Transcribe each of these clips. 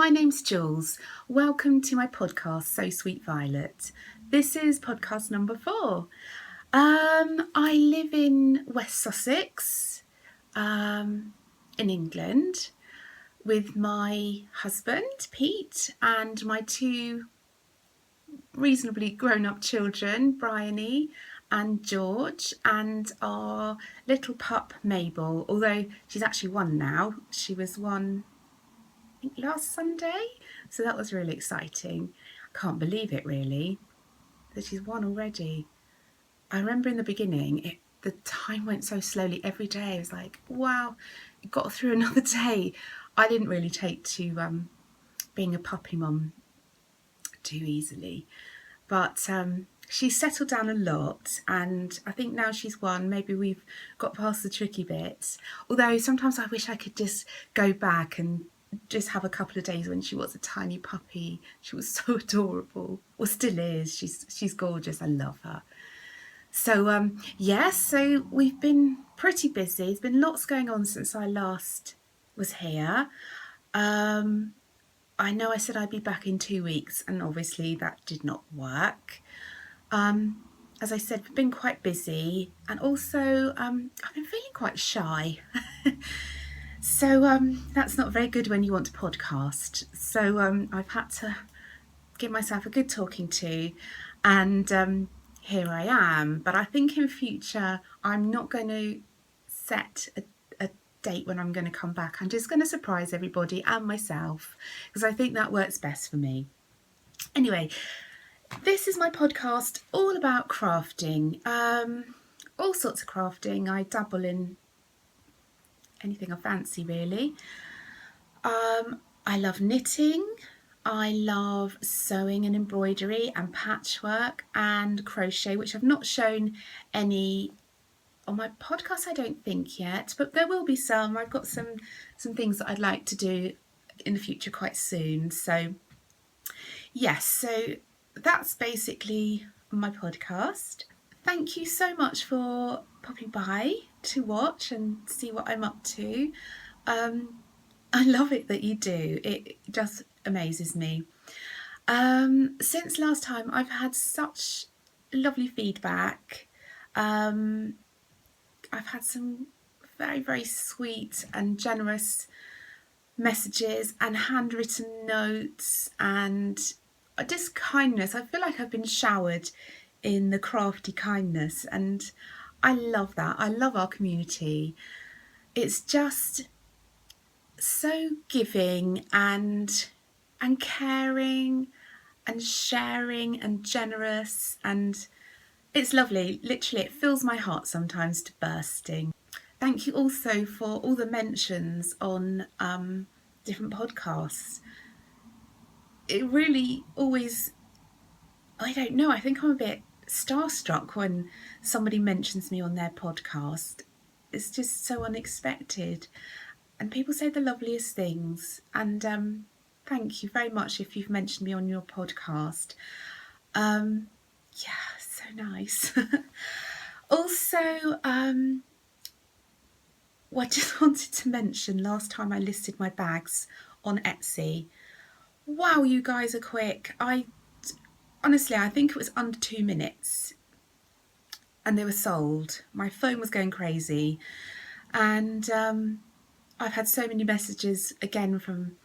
my name's Jooles. Welcome to my podcast, So Sweet Violet. This is podcast number 4. I live in West Sussex, in England, with my husband, Pete, and my 2 reasonably grown-up children, Bryony and George, and our little pup, Mabel, although she's actually 1 now. She was 1 last Sunday, so that was really exciting. I can't believe it really, that she's 1 already. I remember in the beginning, the time went so slowly every day. I was like, wow, got through another day. I didn't really take to being a puppy mum too easily, but she's settled down a lot, and I think now she's 1, maybe we've got past the tricky bits, although sometimes I wish I could just go back and just have a couple of days when she was a tiny puppy. She was so adorable, or still is. She's gorgeous. I love her. So yes, so we've been pretty busy. There's been lots going on since I last was here. I know I said I'd be back in 2 weeks, and obviously that did not work. As I said, we've been quite busy, and also I've been feeling quite shy. So that's not very good when you want to podcast. So I've had to give myself a good talking to, and here I am. But I think in future I'm not going to set a date when I'm going to come back. I'm just going to surprise everybody and myself, because I think that works best for me. Anyway, this is my podcast all about crafting, all sorts of crafting. I dabble in anything I fancy really. I love knitting, I love sewing and embroidery and patchwork and crochet, which I've not shown any on my podcast I don't think yet, but there will be some. I've got some things that I'd like to do in the future quite soon. So yes, so that's basically my podcast. Thank you so much for popping by to watch and see what I'm up to. I love it that you do. It just amazes me. Since last time, I've had such lovely feedback. I've had some very, very sweet and generous messages and handwritten notes and just kindness. I feel like I've been showered in the crafty kindness, and I love that. I love our community. It's just so giving and caring and sharing and generous, and it's lovely. Literally, it fills my heart sometimes to bursting. Thank you also for all the mentions on different podcasts. It really always, I don't know, I think I'm a bit starstruck when somebody mentions me on their podcast. It's just so unexpected, and people say the loveliest things, and thank you very much if you've mentioned me on your podcast. Yeah, so nice. Also, I just wanted to mention, last time I listed my bags on Etsy. Wow, you guys are quick. Honestly, I think it was under 2 minutes and they were sold. My phone was going crazy, and I've had so many messages again from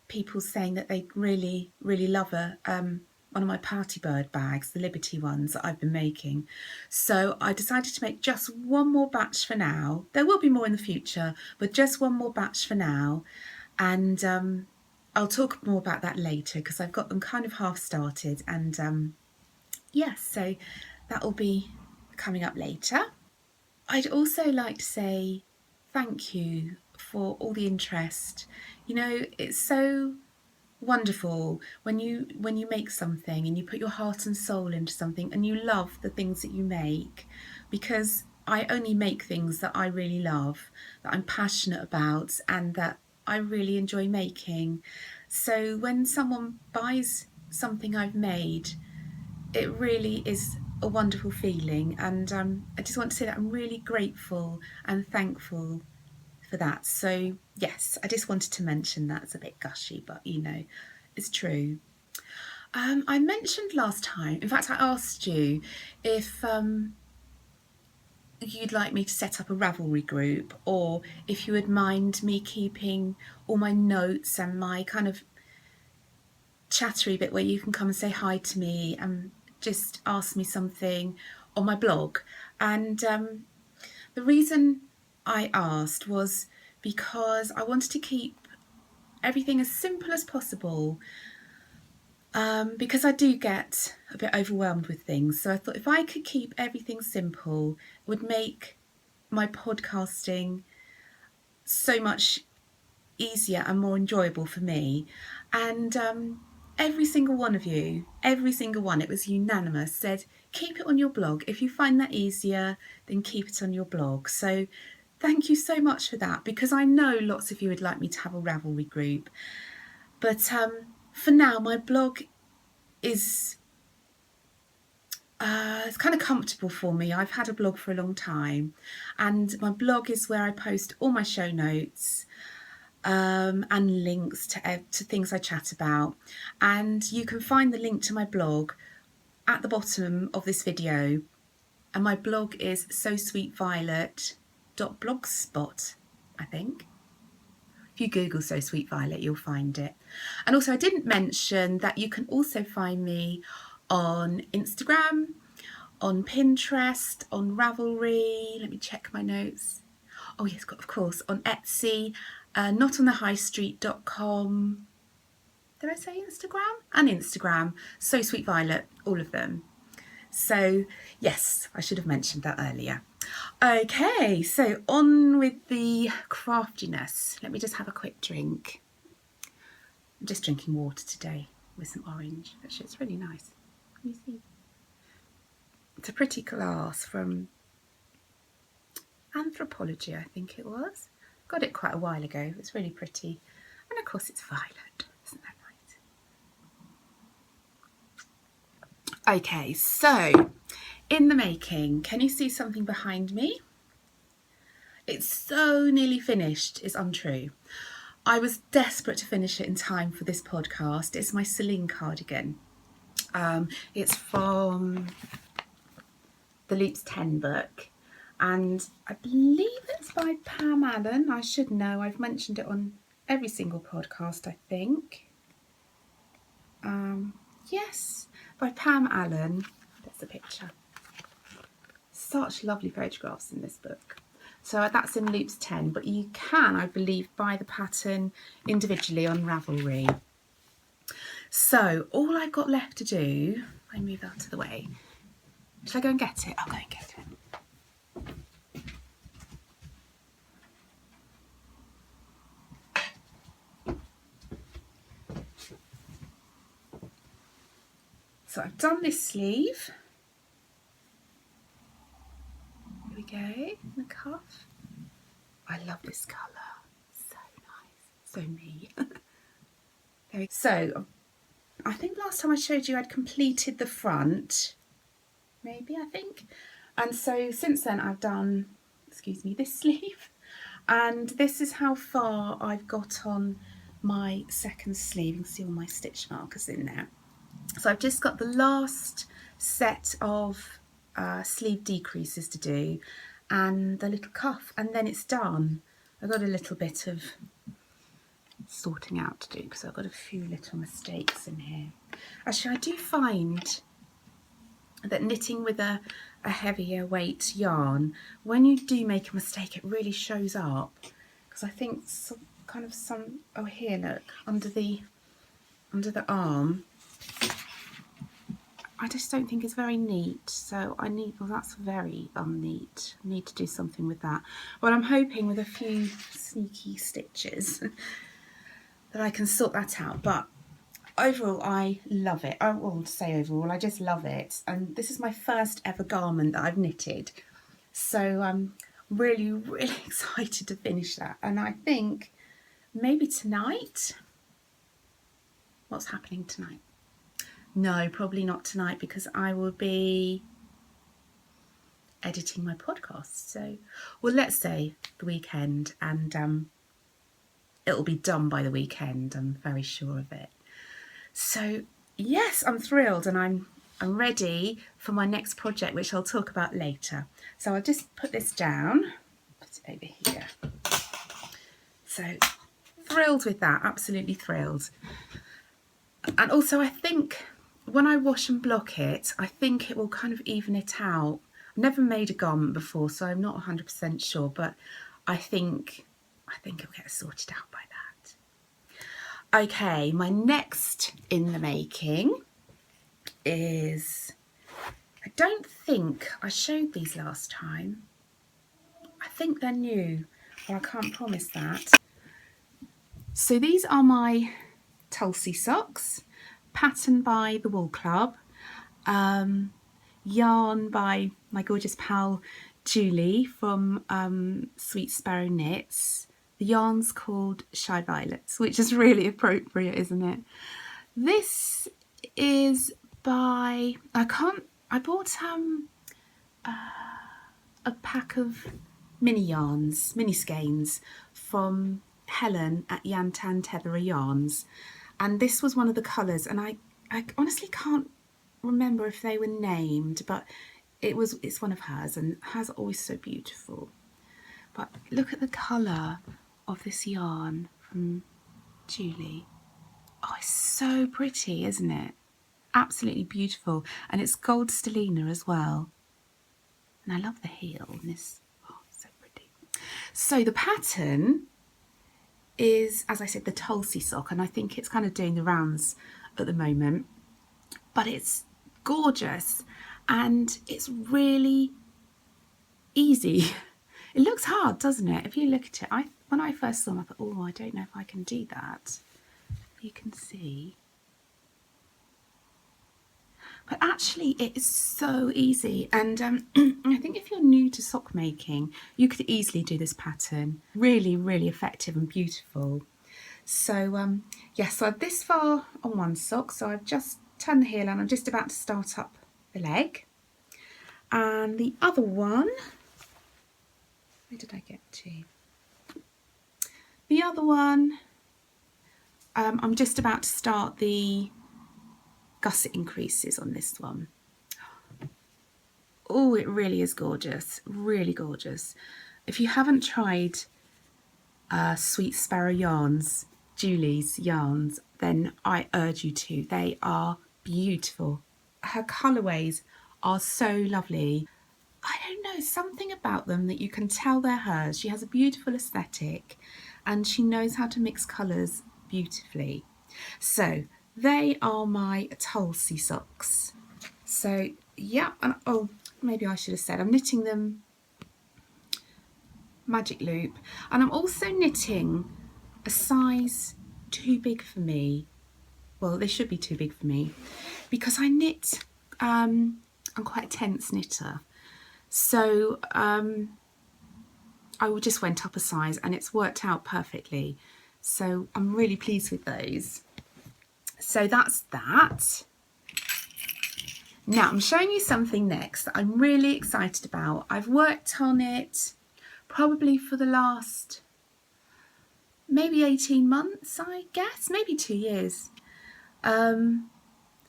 people saying that they really, really love one of my party bird bags, the Liberty ones that I've been making. So I decided to make just 1 more batch for now. There will be more in the future, but just 1 more batch for now. And I'll talk more about that later, because I've got them kind of half started, and yes, so that will be coming up later. I'd also like to say thank you for all the interest. You know, it's so wonderful when you make something and you put your heart and soul into something and you love the things that you make, because I only make things that I really love, that I'm passionate about, and that I really enjoy making. So when someone buys something I've made, it really is a wonderful feeling, and I just want to say that I'm really grateful and thankful for for that. So yes, I just wanted to mention that. It's a bit gushy, but you know, it's true. I mentioned last time, in fact I asked you if you'd like me to set up a Ravelry group, or if you would mind me keeping all my notes and my kind of chattery bit where you can come and say hi to me and just ask me something on my blog. And the reason I asked was because I wanted to keep everything as simple as possible, because I do get a bit overwhelmed with things. So I thought if I could keep everything simple, it would make my podcasting so much easier and more enjoyable for me. And every single one of you, every single one, it was unanimous, said keep it on your blog. If you find that easier, then keep it on your blog. So thank you so much for that, because I know lots of you would like me to have a Ravelry group. But for now, my blog is it's kind of comfortable for me. I've had a blog for a long time, and my blog is where I post all my show notes and links to things I chat about. And you can find the link to my blog at the bottom of this video. And my blog is sosweetviolet.blogspot, I think. If you Google So Sweet Violet, you'll find it. And also, I didn't mention that you can also find me on Instagram, on Pinterest, on Ravelry. Let me check my notes. Oh yes, of course, on Etsy, notonthehighstreet.com. Did I say Instagram? And Instagram, So Sweet Violet, all of them. So yes, I should have mentioned that earlier. Okay, so on with the craftiness. Let me just have a quick drink. I'm just drinking water today with some orange. Actually, it's really nice. Can you see? It's a pretty glass from Anthropology, I think it was. Got it quite a while ago. It's really pretty. And of course it's violet. Isn't that nice? Okay, so in the making, can you see something behind me? It's so nearly finished, it's untrue. I was desperate to finish it in time for this podcast. It's my Ilene cardigan. It's from the Loops 10 book, and I believe it's by Pam Allen. I should know, I've mentioned it on every single podcast, I think. Yes, by Pam Allen. There's a picture. Such lovely photographs in this book. So that's in Loops 10, but you can, I believe, buy the pattern individually on Ravelry. So all I've got left to do, I move out of the way. Shall I go and get it? I'll go and get it. So I've done this sleeve. Here we go, the cuff. I love this colour. So nice, so me. So I think last time I showed you I'd completed the front, maybe, I think. And so since then I've done, excuse me, this sleeve. And this is how far I've got on my second sleeve. You can see all my stitch markers in there. So I've just got the last set of sleeve decreases to do and the little cuff, and then it's done. I've got a little bit of sorting out to do because I've got a few little mistakes in here. Actually, I do find that knitting with a heavier weight yarn, when you do make a mistake, it really shows up, because I think oh here, look, under the arm, I just don't think it's very neat. So I need, well, that's very unneat. I need to do something with that. Well, I'm hoping with a few sneaky stitches that I can sort that out. But overall, I love it. I won't say overall, I just love it. And this is my first ever garment that I've knitted. So I'm really, really excited to finish that. And I think maybe tonight. What's happening tonight? No, probably not tonight, because I will be editing my podcast. So, well, let's say the weekend, and it'll be done by the weekend. I'm very sure of it. So yes, I'm thrilled, and I'm ready for my next project, which I'll talk about later. So I'll just put this down, put it over here. So thrilled with that, absolutely thrilled. And also I think when I wash and block it, I think it will kind of even it out. I've never made a garment before, so I'm not 100% sure, but I think it'll get sorted out by that. Okay, my next in the making is, I don't think I showed these last time. I think they're new, but I can't promise that. So these are my Tulsi socks, pattern by the Wool Club, yarn by my gorgeous pal Julie from Sweet Sparrow Knits. The yarn's called Shy Violets, which is really appropriate, isn't it? This is by, I bought a pack of mini yarns, mini skeins from Helen at Yantan Tetherer Yarns, and this was one of the colours, and I honestly can't remember if they were named, but it's one of hers, and hers are always so beautiful. But look at the colour of this yarn from Julie. Oh, it's so pretty, isn't it? Absolutely beautiful, and it's gold stellina as well. And I love the heel on this. Oh, so pretty. So the pattern is, as I said, the Tulsi sock, and I think it's kind of doing the rounds at the moment. But it's gorgeous, and it's really easy. It looks hard, doesn't it? If you look at it, when I first saw them, I thought, oh, I don't know if I can do that. You can see. But actually it is so easy, and I think if you're new to sock making, you could easily do this pattern. Really, really effective and beautiful. So yeah, so I've this far on one sock, so I've just turned the heel and I'm just about to start up the leg. And the other one, where did I get to? The other one, I'm just about to start the gusset increases on this one. Oh, it really is gorgeous, really gorgeous. If you haven't tried Sweet Sparrow Yarns, Julie's yarns, then I urge you to. They are beautiful. Her colourways are so lovely. I don't know, something about them that you can tell they're hers. She has a beautiful aesthetic and she knows how to mix colours beautifully. So they are my Tulsi socks. So yeah, and oh, maybe I should have said I'm knitting them magic loop, and I'm also knitting a size too big for me. Well, they should be too big for me because I knit, I'm quite a tense knitter. So I just went up a size and it's worked out perfectly. So I'm really pleased with those. So that's that. Now I'm showing you something next that I'm really excited about. I've worked on it probably for the last maybe 18 months, I guess, maybe 2 years.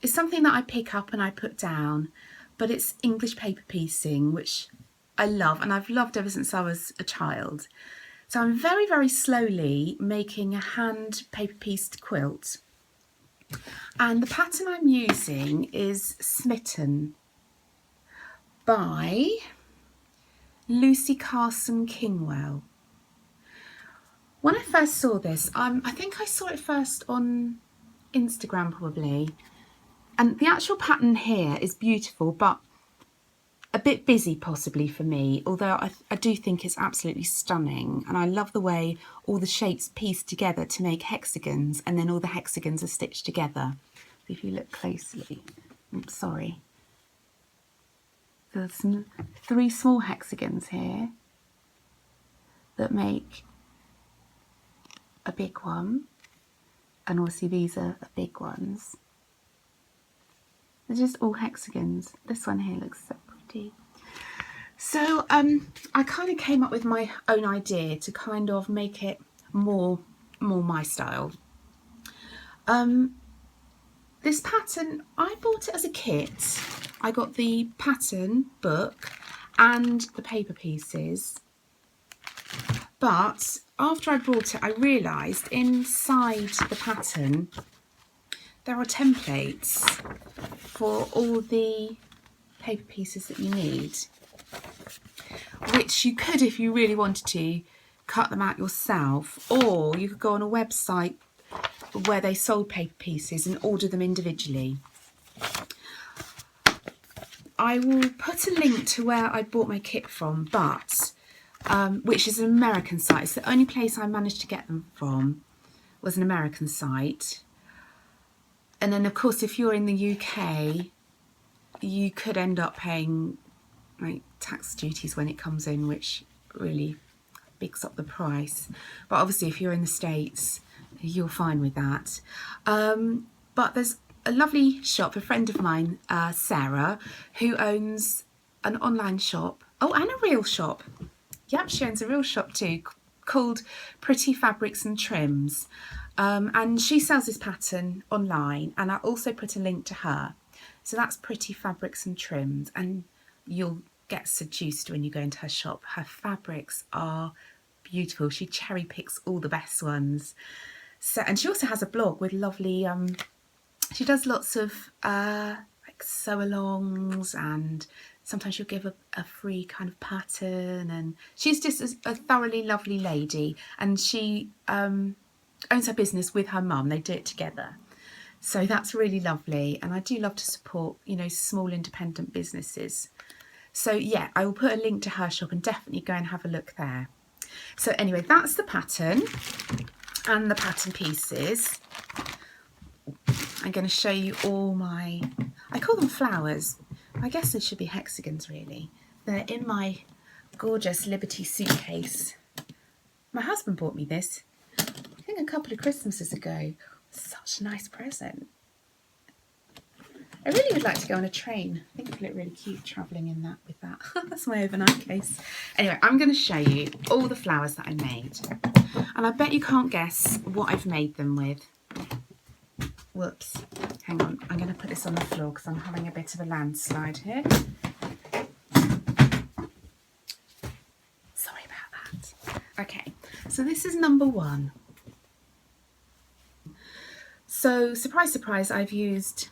It's something that I pick up and I put down, but it's English paper piecing, which I love, and I've loved ever since I was a child. So I'm very, very slowly making a hand paper pieced quilt. And the pattern I'm using is Smitten by Lucy Carson Kingwell. When I first saw this, I think I saw it first on Instagram probably, and the actual pattern here is beautiful, but a bit busy possibly for me, although I do think it's absolutely stunning, and I love the way all the shapes piece together to make hexagons, and then all the hexagons are stitched together. If you look closely, oops, sorry, there's 3 small hexagons here that make a big one, and also these are the big ones. They're just all hexagons. This one here looks so pretty. So I kind of came up with my own idea to kind of make it more my style. This pattern, I bought it as a kit. I got the pattern book and the paper pieces. But after I bought it, I realised inside the pattern there are templates for all the paper pieces that you need, which you could, if you really wanted to, cut them out yourself, or you could go on a website where they sold paper pieces and order them individually. I will put a link to where I bought my kit from, but which is an American site. It's the only place I managed to get them from was an American site. And then of course, if you're in the UK, you could end up paying like tax duties when it comes in, which really bigs up the price. But obviously if you're in the States, you're fine with that. But there's a lovely shop, a friend of mine, Sarah, who owns an online shop. Oh, and a real shop. Yep, she owns a real shop too, called Pretty Fabrics and Trims. And she sells this pattern online, and I also put a link to her. So that's Pretty Fabrics and Trims, and you'll get seduced when you go into her shop. Her fabrics are beautiful. She cherry picks all the best ones. So, and she also has a blog with lovely, she does lots of like sew-alongs, and sometimes she'll give a free kind of pattern, and she's just a thoroughly lovely lady, and she owns her business with her mum. They do it together. So that's really lovely, and I do love to support, you know, small independent businesses. So yeah, I will put a link to her shop, and definitely go and have a look there. So anyway, that's the pattern and the pattern pieces. I'm going to show you all my, I call them flowers. I guess they should be hexagons really. They're in my gorgeous Liberty suitcase. My husband bought me this, I think a couple of Christmases ago. Such a nice present. I really would like to go on a train. I think it would look really cute travelling in that with that. That's my overnight case. Anyway, I'm going to show you all the flowers that I made. And I bet you can't guess what I've made them with. Whoops. Hang on. I'm going to put this on the floor because I'm having a bit of a landslide here. Sorry about that. Okay, so this is number one. So, surprise, surprise, I've used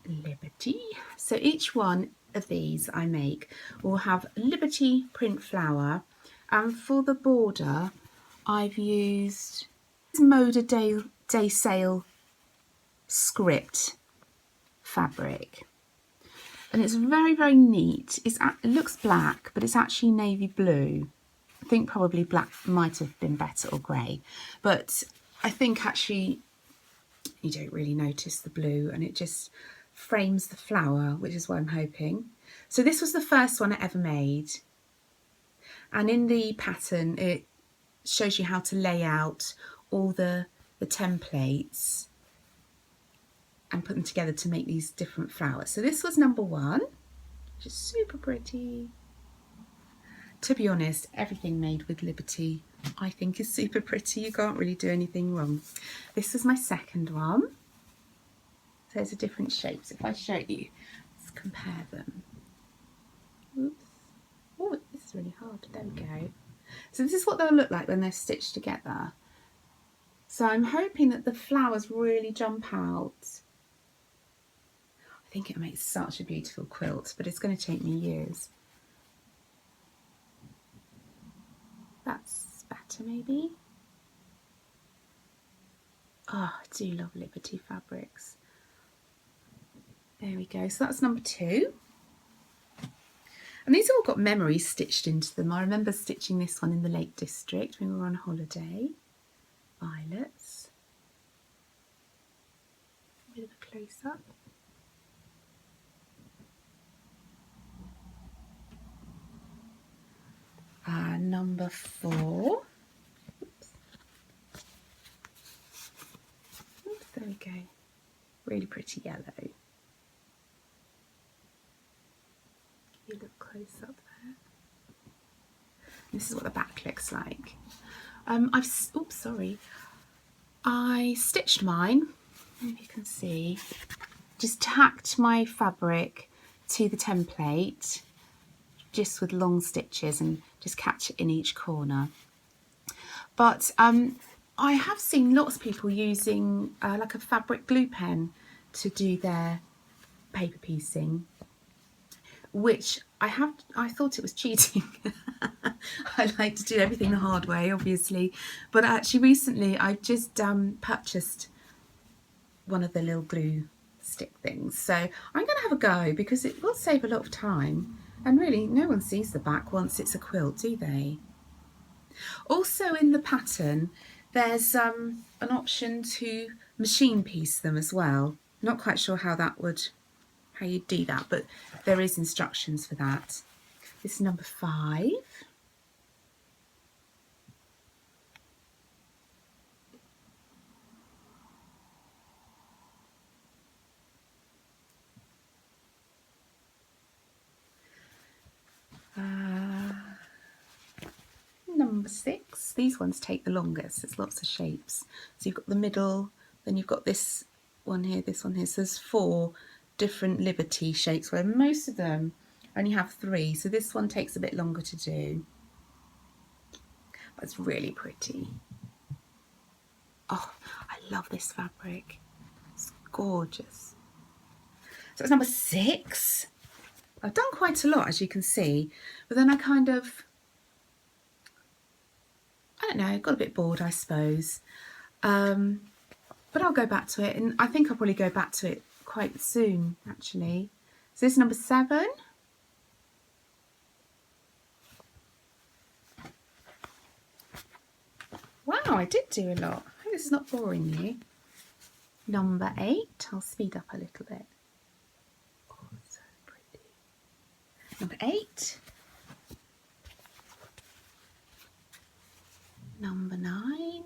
Liberty. So each one of these I make will have Liberty print flower, and for the border I've used Moda Day Sale script fabric, and it's very, very neat. It looks black, but it's actually navy blue. I think probably black might have been better, or grey, but I think actually you don't really notice the blue, and it just frames the flower, which is what I'm hoping. So this was the first one I ever made, and in the pattern it shows you how to lay out all the templates and put them together to make these different flowers. So this was number one, which is super pretty. To be honest, everything made with Liberty I think is super pretty. You can't really do anything wrong. This was my second one. So those are different shapes. If I show you, let's compare them. Oops. Oh, this is really hard. There we go. So this is what they'll look like when they're stitched together. So I'm hoping that the flowers really jump out. I think it makes such a beautiful quilt, but it's going to take me years. That's better maybe. Oh, I do love Liberty fabrics. There we go. So that's number two. And these have all got memories stitched into them. I remember stitching this one in the Lake District when we were on holiday. Violets. A bit of a close-up. Number four. Oops. Oops, there we go. Really pretty yellow. You look close up there. This is what the back looks like. I stitched mine, if you can see, just tacked my fabric to the template just with long stitches and just catch it in each corner. But I have seen lots of people using like a fabric glue pen to do their paper piecing, which I thought it was cheating. I like to do everything the hard way, obviously, but actually recently I just purchased one of the little glue stick things, so I'm going to have a go because it will save a lot of time, and really no one sees the back once it's a quilt, do they? Also in the pattern there's an option to machine piece them as well. Not quite sure how you do that, but there is instructions for that. This is number 5. Number 6. These ones take the longest. There's lots of shapes. So you've got the middle, then you've got this one here, this one here. So there's 4 different Liberty shapes, where most of them only have 3. So this one takes a bit longer to do, but it's really pretty. Oh, I love this fabric. It's gorgeous. So it's number 6. I've done quite a lot, as you can see, but then I don't know, got a bit bored, I suppose. But I'll go back to it, and I think I'll probably go back to it quite soon, actually. So this is number 7. Wow, I did do a lot. I hope this is not boring you. Number 8. I'll speed up a little bit. Oh, so pretty. Number 8. Number 9.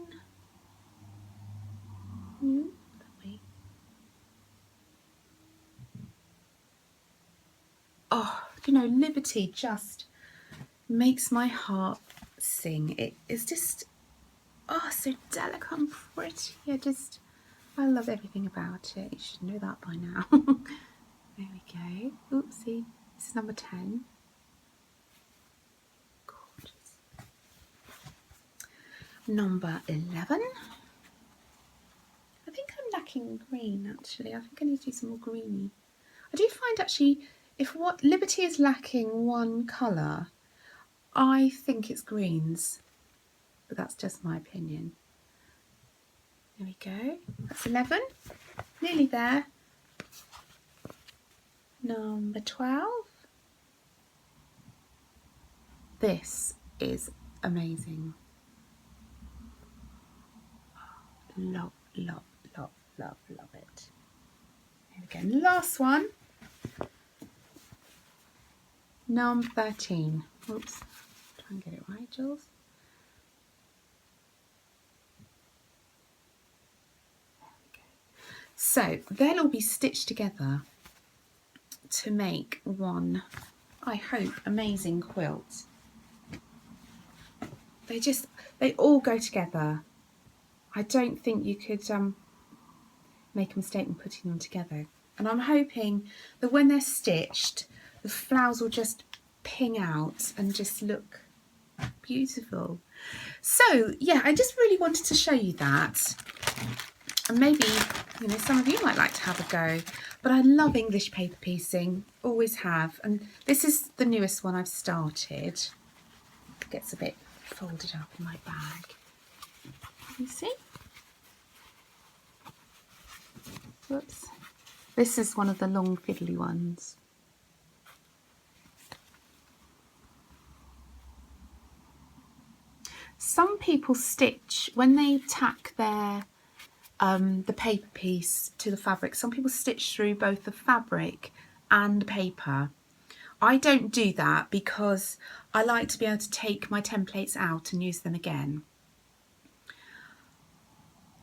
Lovely. Oh, you know, Liberty just makes my heart sing. It is just, oh, so delicate and pretty. I love everything about it. You should know that by now. There we go. Oopsie. This is number 10. Gorgeous. Number 11. I think I'm lacking green, actually. I think I need to do some more greeny. I do find, actually, if what Liberty is lacking one colour, I think it's greens. But that's just my opinion. There we go. That's 11. Nearly there. Number 12. This is amazing. Love, love, love, love, love it. There we go. Last one. Number 13. Oops. Try and get it right, Jooles. So they'll all be stitched together to make one, I hope, amazing quilt. They all go together. I don't think you could make a mistake in putting them together. And I'm hoping that when they're stitched, the flowers will just ping out and just look beautiful. So yeah, I just really wanted to show you that. And maybe, you know, some of you might like to have a go. But I love English paper piecing, always have. And this is the newest one I've started. It gets a bit folded up in my bag. You see? Whoops. This is one of the long fiddly ones. Some people stitch, when they tack their the paper piece to the fabric, some people stitch through both the fabric and paper. I don't do that because I like to be able to take my templates out and use them again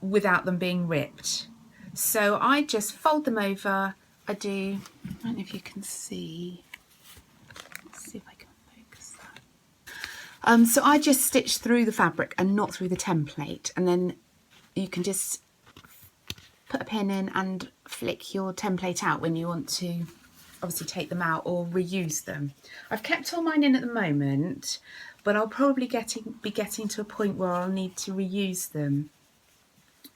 without them being ripped. So I just fold them over. I don't know if you can see. Let's see if I can focus that. So I just stitch through the fabric and not through the template, and then you can just put a pin in and flick your template out when you want to obviously take them out or reuse them. I've kept all mine in at the moment, but I'll probably be getting to a point where I'll need to reuse them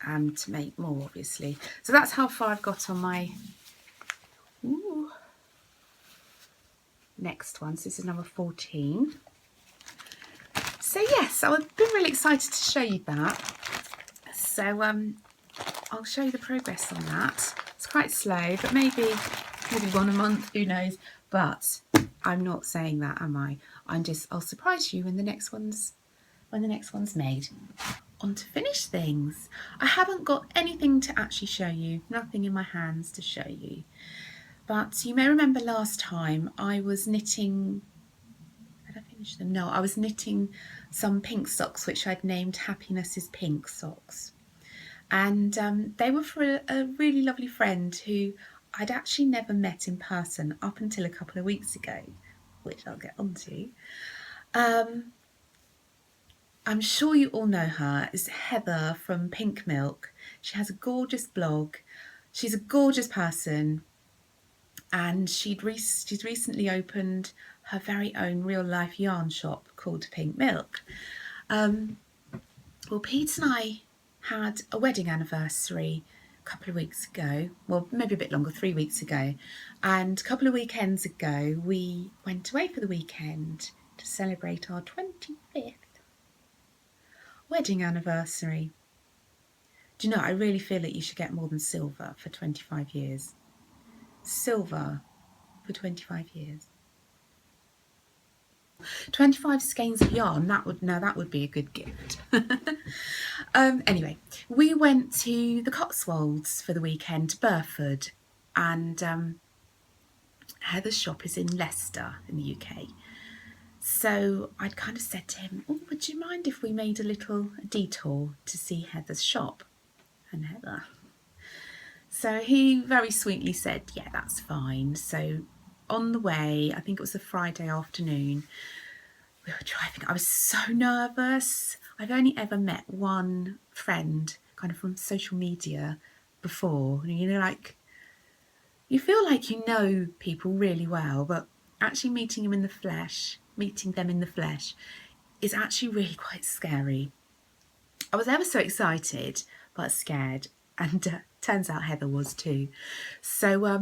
to make more, obviously. So that's how far I've got on my next one. So this is number 14. So yes, I've been really excited to show you that. So I'll show you the progress on that. It's quite slow, but maybe one a month, who knows. But I'm not saying that, am I? I'll surprise you when the next one's made. On to finish things. I haven't got anything to actually show you, nothing in my hands to show you. But you may remember last time I was knitting, did I finish them? No, I was knitting some pink socks, which I'd named Happiness is Pink Socks. And they were for a really lovely friend who I'd actually never met in person up until a couple of weeks ago, which I'll get onto. I'm sure you all know her. It's Heather from Pink Milk. She has a gorgeous blog. She's a gorgeous person, and she's recently opened her very own real life yarn shop called Pink Milk. Well, Pete and I had a wedding anniversary a couple of weeks ago, well, maybe a bit longer, 3 weeks ago, and a couple of weekends ago we went away for the weekend to celebrate our 25th wedding anniversary. Do you know, I really feel that you should get more than silver for 25 years. Silver for 25 years. 25 skeins of yarn, that would be a good gift. Anyway, we went to the Cotswolds for the weekend, to Burford, and Heather's shop is in Leicester in the UK. So I'd kind of said to him, oh, would you mind if we made a little detour to see Heather's shop? And Heather. So he very sweetly said, yeah, that's fine. So on the way, I think it was a Friday afternoon, we were driving. I was so nervous. I've only ever met one friend kind of from social media before. You know, like, you feel like you know people really well, but actually meeting them in the flesh is actually really quite scary. I was ever so excited but scared, and turns out Heather was too. So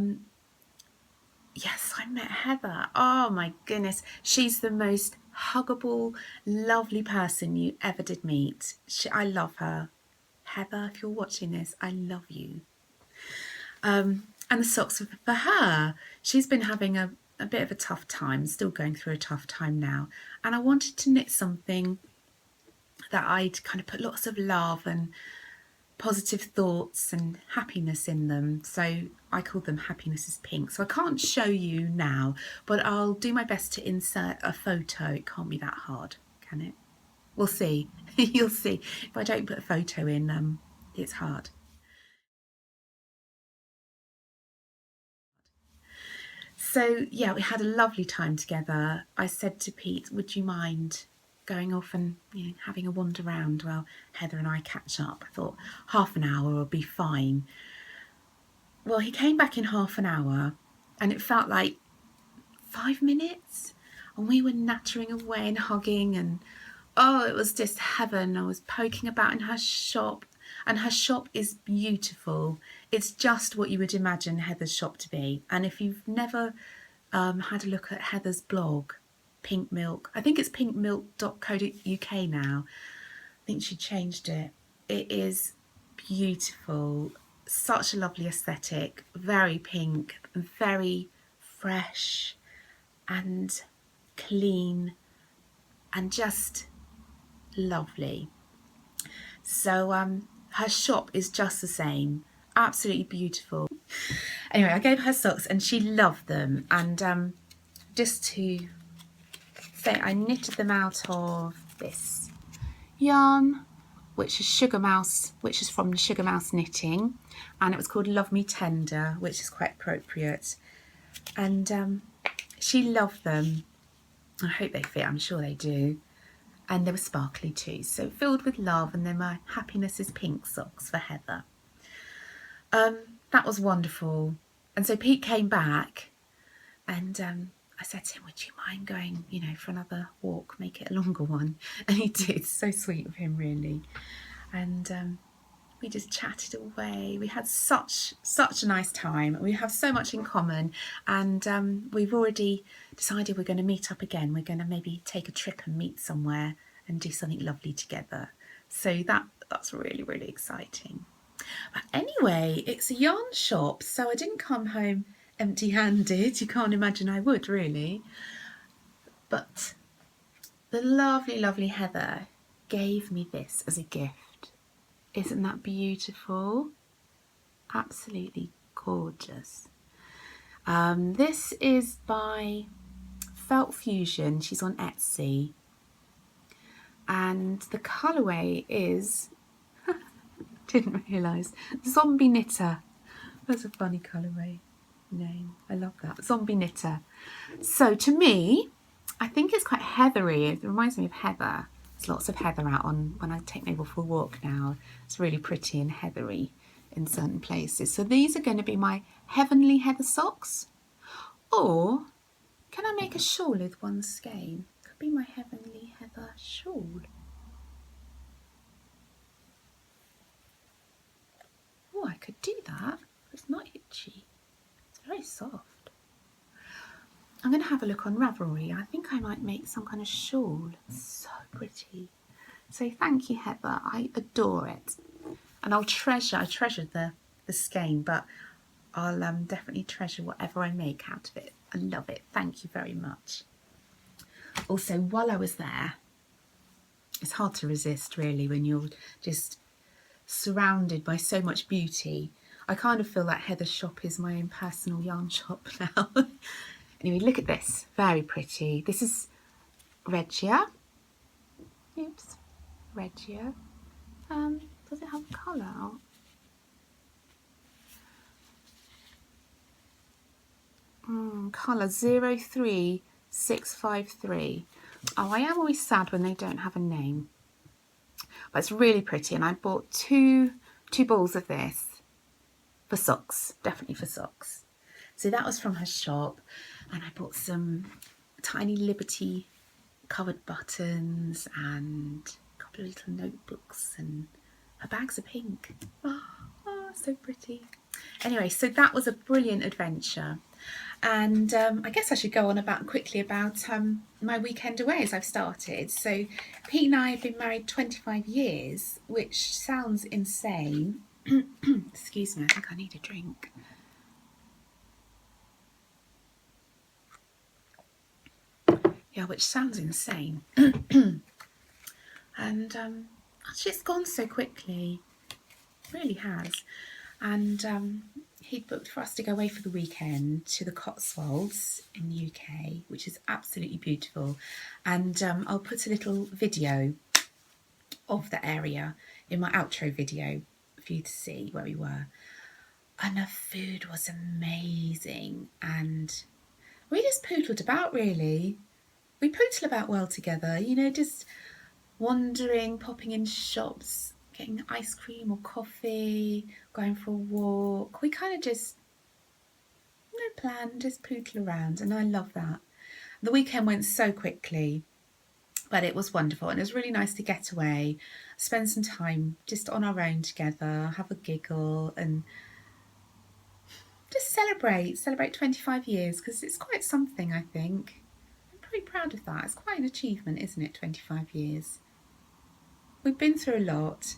yes, I met Heather. Oh my goodness, she's the most huggable, lovely person you ever did meet. I love her. Heather, if you're watching this, I love you. And the socks were for her. She's been having a bit of a tough time, still going through a tough time now, and I wanted to knit something that I'd kind of put lots of love and positive thoughts and happiness in them. So I called them Happiness is Pink. So I can't show you now, but I'll do my best to insert a photo. It can't be that hard, can it? We'll see. You'll see. If I don't put a photo in, it's hard. So yeah, we had a lovely time together. I said to Pete, would you mind going off and having a wander around while Heather and I catch up? I thought half an hour will be fine. Well, he came back in half an hour and it felt like 5 minutes, and we were nattering away and hugging, and oh, it was just heaven. I was poking about in her shop, and her shop is beautiful. It's just what you would imagine Heather's shop to be. And if you've never had a look at Heather's blog, Pink Milk, I think it's pinkmilk.co.uk now. I think she changed it. It is beautiful. Such a lovely aesthetic, very pink, very fresh and clean and just lovely. So her shop is just the same, absolutely beautiful. Anyway, I gave her socks and she loved them, and just to say, I knitted them out of this yarn, which is Sugar Mouse, which is from the Sugar Mouse Knitting, and it was called Love Me Tender, which is quite appropriate. And she loved them. I hope they fit, I'm sure they do. and they were sparkly too, so filled with love. And then my happiness is pink socks for Heather. That was wonderful. And so Pete came back, and I said to him, would you mind going, you know, for another walk, make it a longer one? And he did. So sweet of him, really. And we just chatted away. We had such a nice time. We have so much in common, and we've already decided we're going to meet up again. We're going to maybe take a trip and meet somewhere and do something lovely together. So that's really, really exciting. But anyway, it's a yarn shop, so I didn't come home empty-handed. You can't imagine I would, really. But the lovely, lovely Heather gave me this as a gift. Isn't that beautiful? Absolutely gorgeous. This is by Felt Fusion. She's on Etsy. And the colourway is, didn't realise, Zombie Knitter. That's a funny colourway name. I love that. Zombie Knitter. So to me, I think it's quite heathery. It reminds me of heather. There's lots of heather out on when I take Mabel for a walk now. It's really pretty and heathery in certain places. So these are going to be my heavenly heather socks. Or can I make a shawl with one skein? Could be my heavenly heather shawl. Oh, I could do that. It's not itchy. It's very soft. I'm going to have a look on Ravelry. I think I might make some kind of shawl. It's so pretty. So thank you, Heather. I adore it. And I treasure the skein, but I'll definitely treasure whatever I make out of it. I love it. Thank you very much. Also, while I was there, it's hard to resist, really, when you're just surrounded by so much beauty. I kind of feel like Heather's shop is my own personal yarn shop now. Anyway, look at this. Very pretty. This is Regia. Oops. Regia. Does it have a colour? Colour 03653. Oh, I am always sad when they don't have a name. But it's really pretty, and I bought two balls of this for socks, definitely for socks. So that was from her shop, and I bought some tiny Liberty covered buttons and a couple of little notebooks, and her bags are pink. Oh, so pretty. Anyway, so that was a brilliant adventure. And I guess I should go on quickly about my weekend away as I've started. So Pete and I have been married 25 years, which sounds insane. Excuse me, I think I need a drink. Yeah, which sounds insane. And actually it's gone so quickly. It really has. And he'd booked for us to go away for the weekend to the Cotswolds in the UK, which is absolutely beautiful. And I'll put a little video of the area in my outro video for you to see where we were. And the food was amazing. And we just poodled about, really. We poodle about well together, you know, just wandering, popping in shops, getting ice cream or coffee, going for a walk. We kind of just, no plan, just poodle around, and I love that. The weekend went so quickly, but it was wonderful, and it was really nice to get away, spend some time just on our own together, have a giggle, and just celebrate 25 years, because it's quite something, I think. I'm pretty proud of that. It's quite an achievement, isn't it, 25 years? We've been through a lot,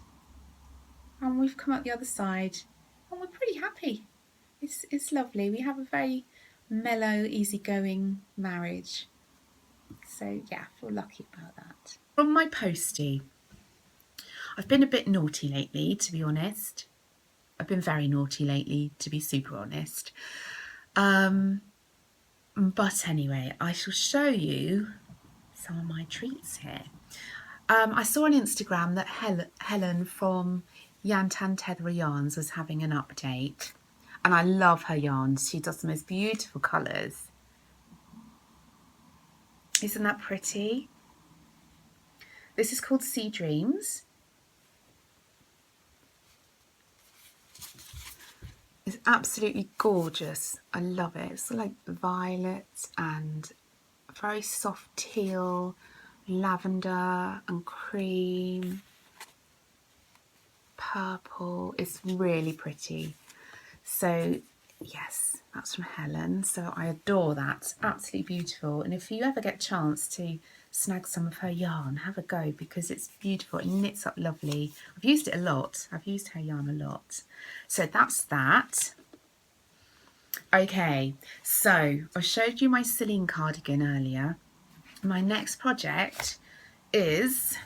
and we've come out the other side, and we're pretty happy. It's lovely. We have a very mellow, easygoing marriage. So yeah, I feel lucky about that. From my postie, I've been a bit naughty lately, to be honest. I've been very naughty lately, to be super honest. But anyway, I shall show you some of my treats here. I saw on Instagram that Helen from Yantan Tethery Yarns was having an update, and I love her yarns. She does the most beautiful colours. Isn't that pretty? This is called Sea Dreams. It's absolutely gorgeous. I love it. It's like violet and very soft teal, lavender and cream, purple. It's really pretty. So yes, that's from Helen. So I adore that. Absolutely beautiful. And if you ever get a chance to snag some of her yarn, have a go, because it's beautiful. It knits up lovely. I've used it a lot. I've used her yarn a lot. So that's that. Okay, so I showed you my Celine cardigan earlier. My next project is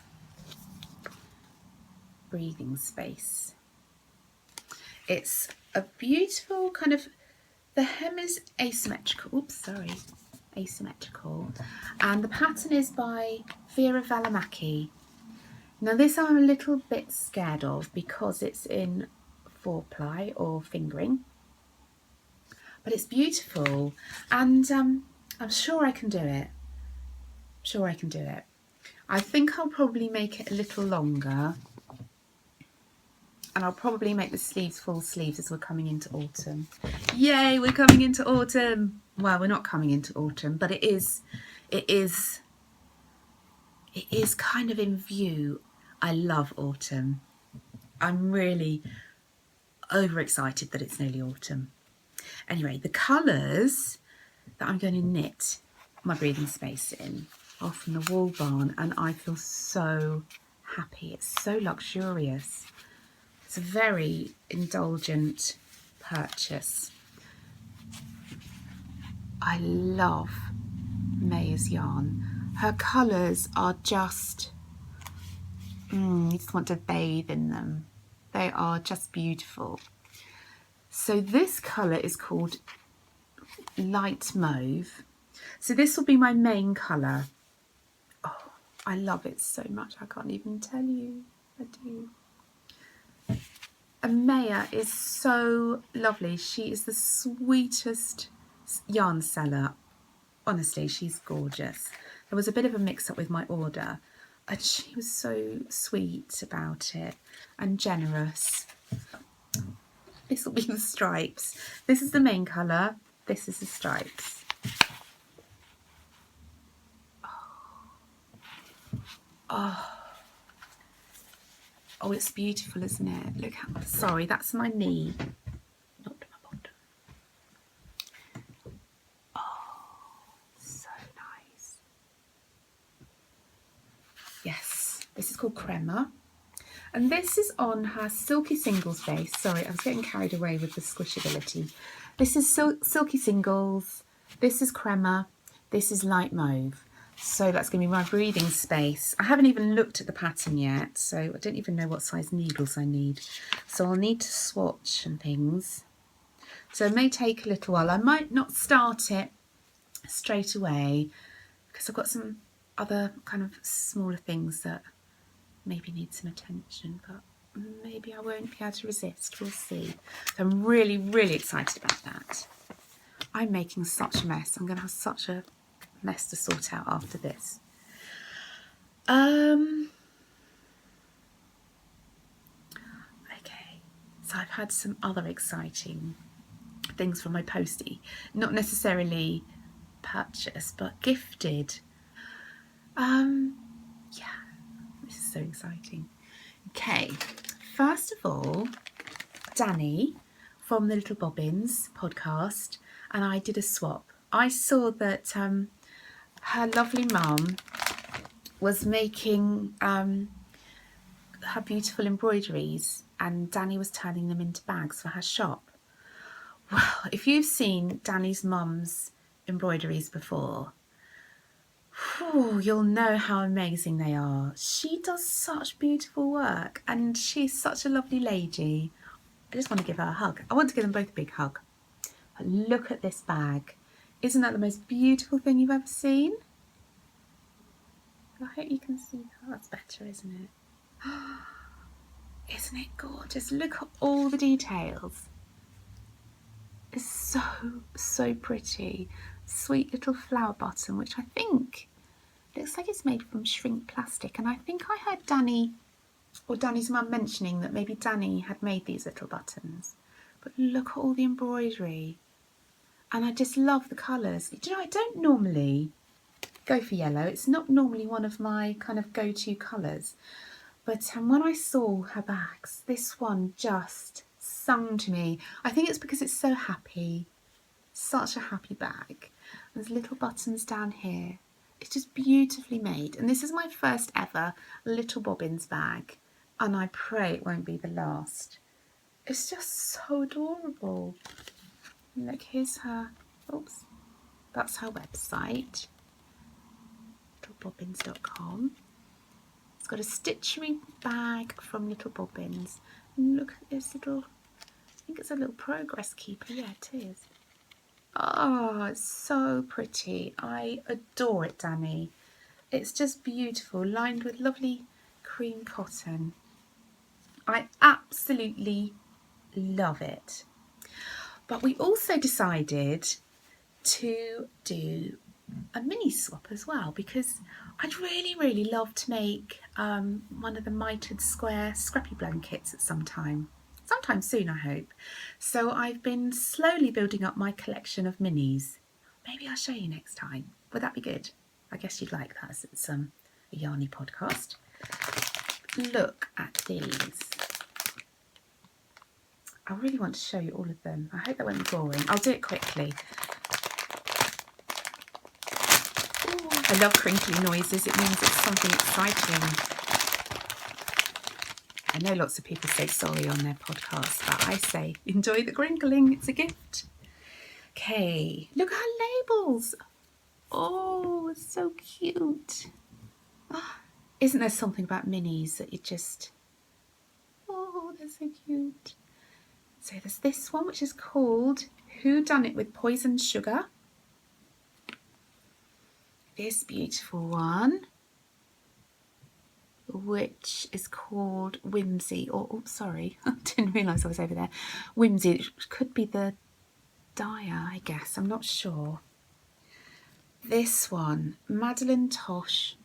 breathing space. It's a beautiful kind of, the hem is asymmetrical, asymmetrical, and the pattern is by Vera Valimaki. Now this I'm a little bit scared of because it's in 4-ply or fingering, but it's beautiful, and I'm sure I can do it. I think I'll probably make it a little longer, and I'll probably make the sleeves full sleeves as we're coming into autumn. Yay, we're coming into autumn. Well, we're not coming into autumn, but it is kind of in view. I love autumn. I'm really overexcited that it's nearly autumn. Anyway, the colours that I'm going to knit my breathing space in are from the Wool Barn, and I feel so happy. It's so luxurious. It's a very indulgent purchase. I love Maya's yarn. Her colours are just, you just want to bathe in them. They are just beautiful. So this colour is called light mauve. So this will be my main colour. Oh, I love it so much. I can't even tell you. I do. And Maya is so lovely. She is the sweetest yarn seller. Honestly, she's gorgeous. There was a bit of a mix-up with my order, and she was so sweet about it and generous. This will be the stripes. This is the main colour. This is the stripes. Oh, it's beautiful, isn't it? Look how, sorry, that's my knee, not my bottom. Oh, so nice. Yes, this is called Crema. And this is on her Silky Singles base. Sorry, I was getting carried away with the squishability. This is Silky Singles, this is Crema, this is Light Mauve. So that's going to be my breathing space. I haven't even looked at the pattern yet, so I don't even know what size needles I need. So I'll need to swatch and things. So it may take a little while. I might not start it straight away because I've got some other kind of smaller things that maybe need some attention, but maybe I won't be able to resist. We'll see. So I'm really, really excited about that. I'm making such a mess. I'm going to have such a mess to sort out after this. Okay, so I've had some other exciting things from my postie, not necessarily purchased but gifted. Yeah, this is so exciting. Okay, first of all, Danny from the Little Bobbins podcast and I did a swap. I saw that her lovely mum was making her beautiful embroideries, and Danny was turning them into bags for her shop. Well, if you've seen Danny's mum's embroideries before, you'll know how amazing they are. She does such beautiful work, and she's such a lovely lady. I just want to give her a hug. I want to give them both a big hug. But look at this bag. Isn't that the most beautiful thing you've ever seen? I hope you can see that. That's better, isn't it? Isn't it gorgeous? Look at all the details. It's so, so pretty. Sweet little flower button, which I think Looks like it's made from shrink plastic, and I think I heard Danny or Danny's mum mentioning that maybe Danny had made these little buttons. But look at all the embroidery, and I just love the colours. Do you know, I don't normally go for yellow. It's not normally one of my kind of go-to colours. But when I saw her bags, this one just sung to me. I think it's because it's so happy. Such a happy bag. There's little buttons down here. It's just beautifully made. And this is my first ever little Bobbins bag. And I pray it won't be the last. It's just so adorable. Look, here's her, oops, that's her website, littlebobbins.com. It's got a stitchery bag from Little Bobbins. And look at this little, I think it's a little progress keeper. Yeah, it is. Oh, it's so pretty. I adore it, Danny. It's just beautiful, lined with lovely cream cotton. I absolutely love it. But we also decided to do a mini swap as well, because I'd really love to make one of the mitered square scrappy blankets at sometime soon, I hope. So I've been slowly building up my collection of minis. Maybe I'll show you next time. Would that be good? I guess you'd like that, as it's a yarny podcast. Look at these. I really want to show you all of them. I hope that won't be boring. I'll do it quickly. Ooh, I love crinkly noises. It means it's something exciting. I know lots of people say sorry on their podcast, but I say enjoy the crinkling. It's a gift. Okay, look at her labels. Oh, it's so cute. Oh, isn't there something about minis that you just... Oh, they're so cute. So there's this one, which is called Who Done It With Poisoned Sugar. This beautiful one, which is called Whimsy, or, oh, sorry, I didn't realise I was over there. Whimsy, which could be the dyer, I guess, I'm not sure. This one, Madeline Tosh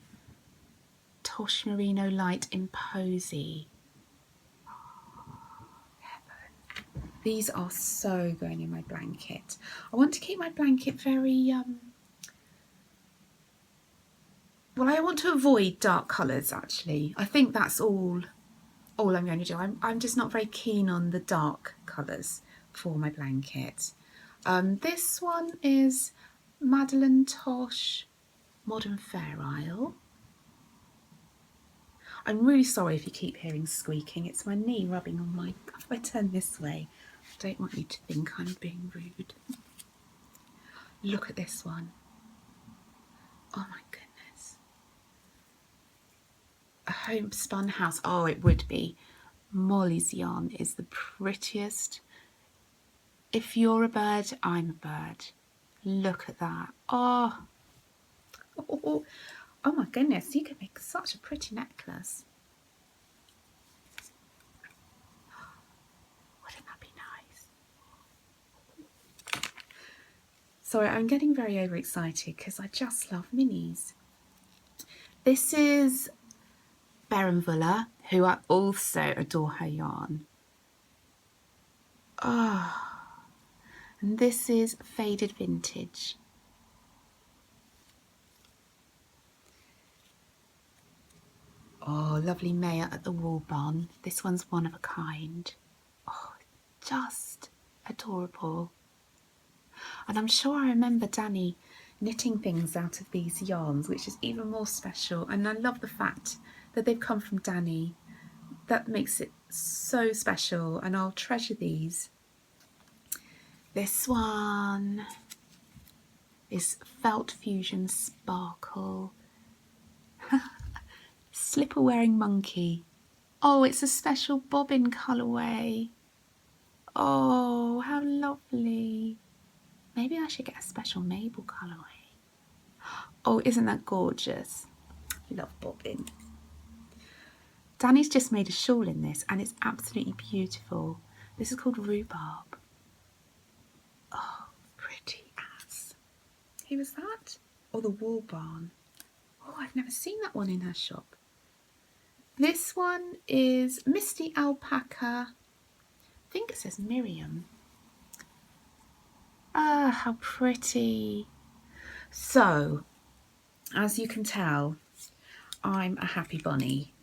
Merino Light in Posy. These are so going in my blanket. I want to keep my blanket very, well, I want to avoid dark colours, actually. I think that's all I'm going to do. I'm just not very keen on the dark colours for my blanket. This one is Madeline Tosh Modern Fair Isle. I'm really sorry if you keep hearing squeaking. It's my knee rubbing on my... If I turn this way, I don't want you to think I'm being rude. Look at this one. Oh my goodness. A homespun house. Oh, it would be. Molly's yarn is the prettiest. If you're a bird, I'm a bird. Look at that. Oh. Oh my goodness, you could make such a pretty necklace. Wouldn't that be nice? Sorry, I'm getting very overexcited because I just love minis. This is Berenvuller, who I also adore her yarn. Oh, and this is Faded Vintage. Oh, lovely Maya at the Wool Barn. This one's one of a kind. Oh, just adorable. And I'm sure I remember Danny knitting things out of these yarns, which is even more special. And I love the fact that they've come from Danny. That makes it so special, and I'll treasure these. This one is Felt Fusion Sparkle. Slipper wearing monkey. Oh, it's a special bobbin colourway. Oh, how lovely. Maybe I should get a special Mabel colourway. Oh, isn't that gorgeous? Love bobbin. Danny's just made a shawl in this, and it's absolutely beautiful. This is called Rhubarb. Oh, pretty as. Who was that? Oh, the Wool Barn. Oh, I've never seen that one in her shop. This one is Misty Alpaca. I think it says Miriam. Ah, how pretty. So, as you can tell, I'm a happy bunny.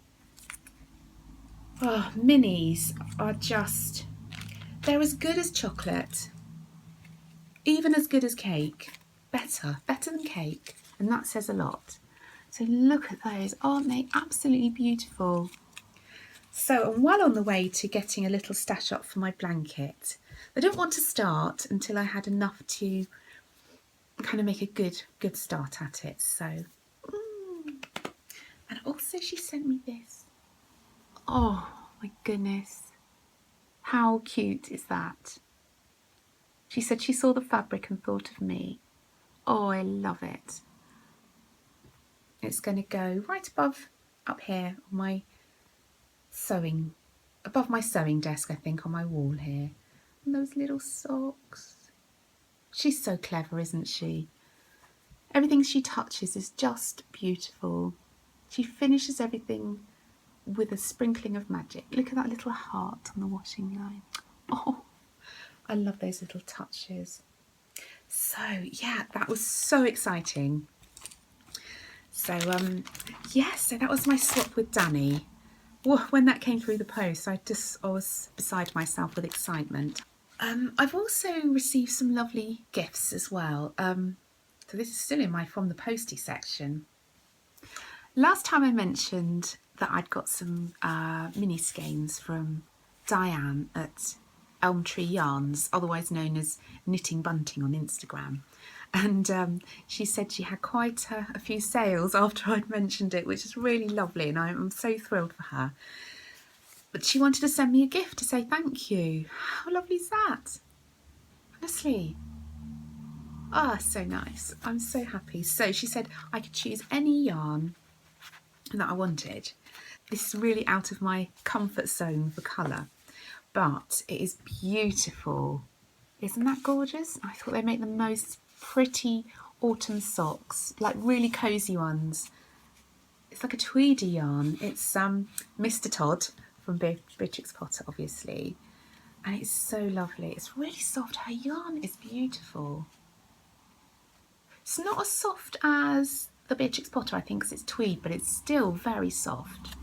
Oh, minis are just, they're as good as chocolate, even as good as cake. Better than cake, and that says a lot. So look at those, aren't they absolutely beautiful? So I'm well on the way to getting a little stash up for my blanket. I don't want to start until I had enough to kind of make a good start at it. So, and also she sent me this. Oh my goodness, how cute is that? She said she saw the fabric and thought of me. Oh, I love it. It's going to go right up here on my above my sewing desk, I think, on my wall here. And those little socks. She's so clever, isn't she? Everything she touches is just beautiful. She finishes everything with a sprinkling of magic. Look at that little heart on the washing line. Oh, I love those little touches. So yeah, that was so exciting. So yeah, so that was my swap with Danny. When that came through the post, I was beside myself with excitement. I've also received some lovely gifts as well. So this is still in my from the postie section. Last time I mentioned that I'd got some mini skeins from Diane at Elm Tree Yarns, otherwise known as Knitting Bunting on Instagram. And she said she had quite a few sales after I'd mentioned it, which is really lovely, and I'm so thrilled for her. But she wanted to send me a gift to say thank you. How lovely is that? Honestly. Ah, so nice. I'm so happy. So she said I could choose any yarn that I wanted. This is really out of my comfort zone for colour, but it is beautiful. Isn't that gorgeous? I thought they make the most pretty autumn socks, like really cosy ones. It's like a tweedy yarn. It's Mr. Todd from Beatrix Potter, obviously, and it's so lovely. It's really soft. Her yarn is beautiful. It's not as soft as the Beatrix Potter, I think, because it's tweed, but it's still very soft,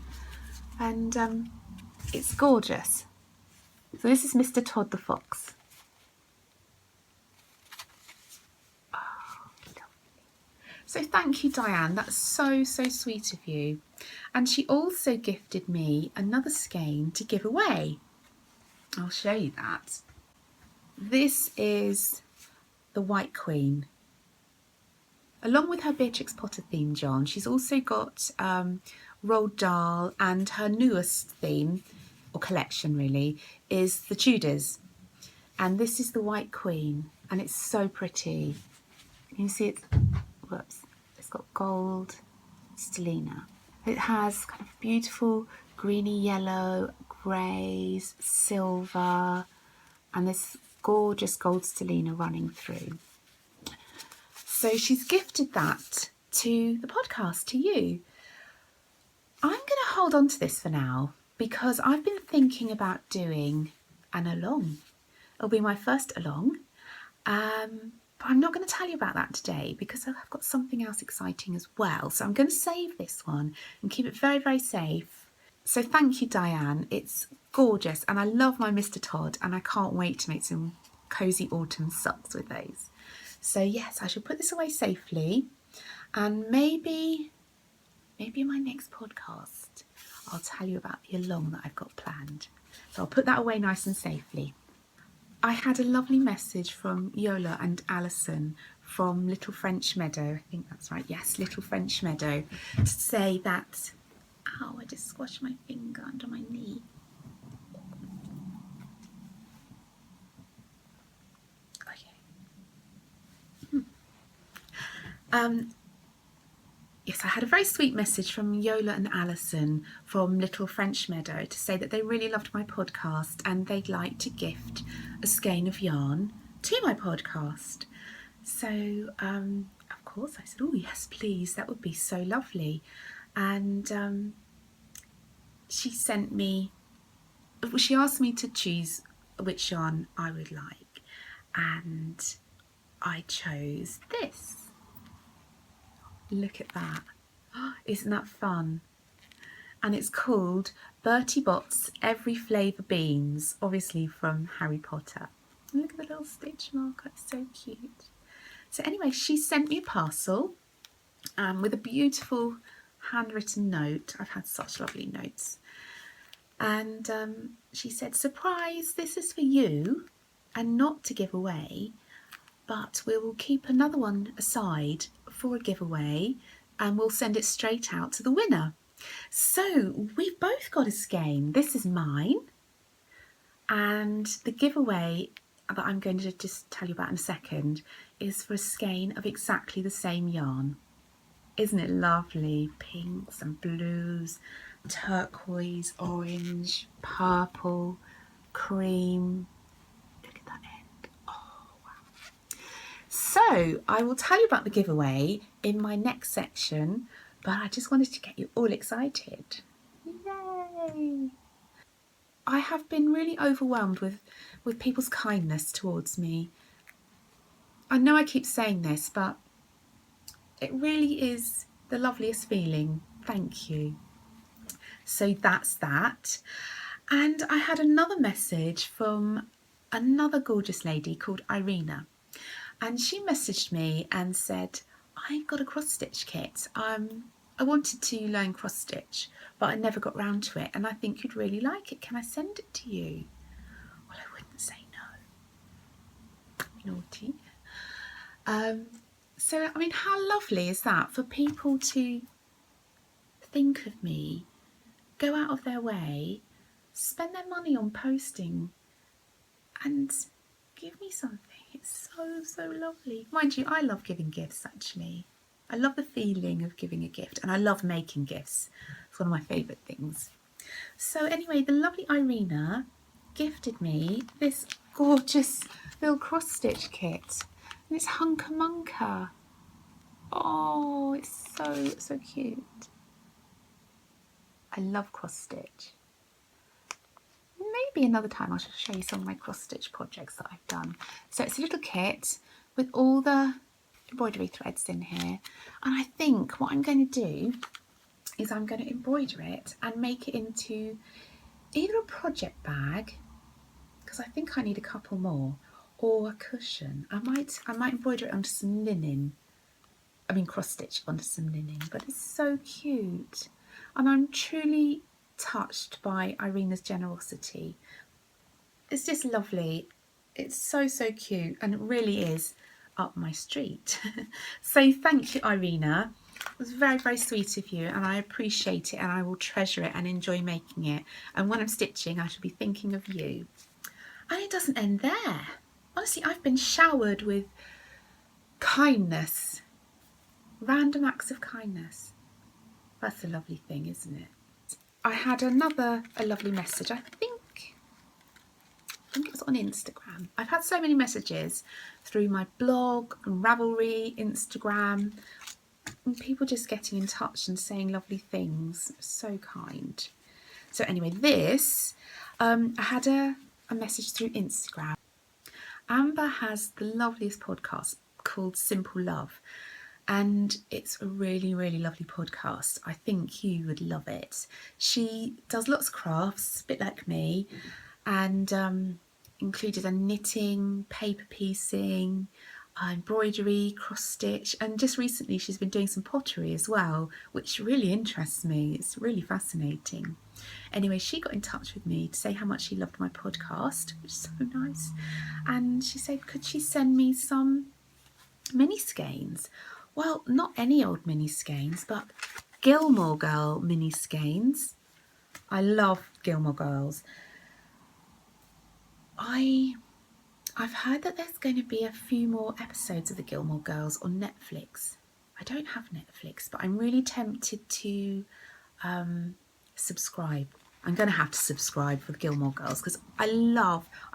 and it's gorgeous. So this is Mr. Todd the Fox. So thank you, Diane, that's so sweet of you. And she also gifted me another skein to give away. I'll show you that. This is the White Queen. Along with her Beatrix Potter theme yarn, she's also got Roald Dahl, and her newest theme, or collection really, is the Tudors. And this is the White Queen, and it's so pretty. You can see it's got gold stellina. It has kind of beautiful greeny yellow, greys, silver, and this gorgeous gold stellina running through. So she's gifted that to the podcast, to you. I'm going to hold on to this for now because I've been thinking about doing an along. It'll be my first along. But I'm not going to tell you about that today because I've got something else exciting as well. So I'm going to save this one and keep it very safe. So thank you, Diane. It's gorgeous and I love my Mr. Todd and I can't wait to make some cosy autumn socks with those. So yes, I shall put this away safely, and maybe in my next podcast I'll tell you about the along that I've got planned. So I'll put that away nice and safely. I had a lovely message from Yola and Alison from Little French Meadow. I think that's right. Yes, Little French Meadow, to say that, ow, I just squashed my finger under my knee. Yes, I had a very sweet message from Yola and Alison from Little French Meadow to say that they really loved my podcast and they'd like to gift a skein of yarn to my podcast. So, of course. I said, oh yes, please, that would be so lovely. And she sent me, she asked me to choose which yarn I would like, and I chose this. Look at that. Isn't that fun? And it's called Bertie Bott's Every Flavour Beans, obviously from Harry Potter. And look at the little stitch marker, it's so cute. So anyway, she sent me a parcel with a beautiful handwritten note. I've had such lovely notes. And she said, surprise, this is for you and not to give away, but we will keep another one aside for a giveaway and we'll send it straight out to the winner. So we've both got a skein. This is mine, and the giveaway that I'm going to just tell you about in a second is for a skein of exactly the same yarn. Isn't it lovely? Pinks and blues, turquoise, orange, purple, cream. Look at that end. Oh, wow. So I will tell you about the giveaway in my next section, but I just wanted to get you all excited. Yay! I have been really overwhelmed with people's kindness towards me. I know I keep saying this, but it really is the loveliest feeling. Thank you. So that's that. And I had another message from another gorgeous lady called Irina. And she messaged me and said, I've got a cross stitch kit. I wanted to learn cross stitch, but I never got round to it, and I think you'd really like it. Can I send it to you? Well, I wouldn't say no. Naughty. So, I mean, how lovely is that for people to think of me, go out of their way, spend their money on posting and give me something. It's so lovely. Mind you, I love giving gifts actually. I love the feeling of giving a gift, and I love making gifts. It's one of my favourite things. So anyway, the lovely Irina gifted me this gorgeous little cross stitch kit, and it's Hunker Munker. Oh, it's so cute. I love cross stitch. Maybe another time I shall show you some of my cross stitch projects that I've done. So it's a little kit with all the embroidery threads in here, and I think what I'm going to do is I'm going to embroider it and make it into either a project bag, because I think I need a couple more, or a cushion. I might embroider it onto some linen. I mean cross stitch onto some linen, but it's so cute, and I'm truly touched by Irina's generosity. It's just lovely. It's so cute, and it really is up my street. So thank you, Irina. It was very sweet of you, and I appreciate it, and I will treasure it and enjoy making it. And when I'm stitching, I shall be thinking of you. And it doesn't end there. Honestly, I've been showered with kindness, random acts of kindness. That's a lovely thing, isn't it? I had a lovely message. I think it was on Instagram. I've had so many messages through my blog, Ravelry, Instagram, and people just getting in touch and saying lovely things. So kind. So anyway, this, I had a message through Instagram. Amber has the loveliest podcast called Simple Love, and it's a really lovely podcast. I think you would love it. She does lots of crafts, a bit like me, and included a knitting, paper piecing, embroidery, cross stitch, and just recently she's been doing some pottery as well, which really interests me. It's really fascinating. Anyway, she got in touch with me to say how much she loved my podcast, which is so nice, and she said could she send me some mini skeins. Well, not any old mini skeins, but Gilmore Girl mini skeins. I love Gilmore Girls. I've heard that there's going to be a few more episodes of the Gilmore Girls on Netflix. I don't have Netflix, but I'm really tempted to subscribe. I'm going to have to subscribe for the Gilmore Girls because I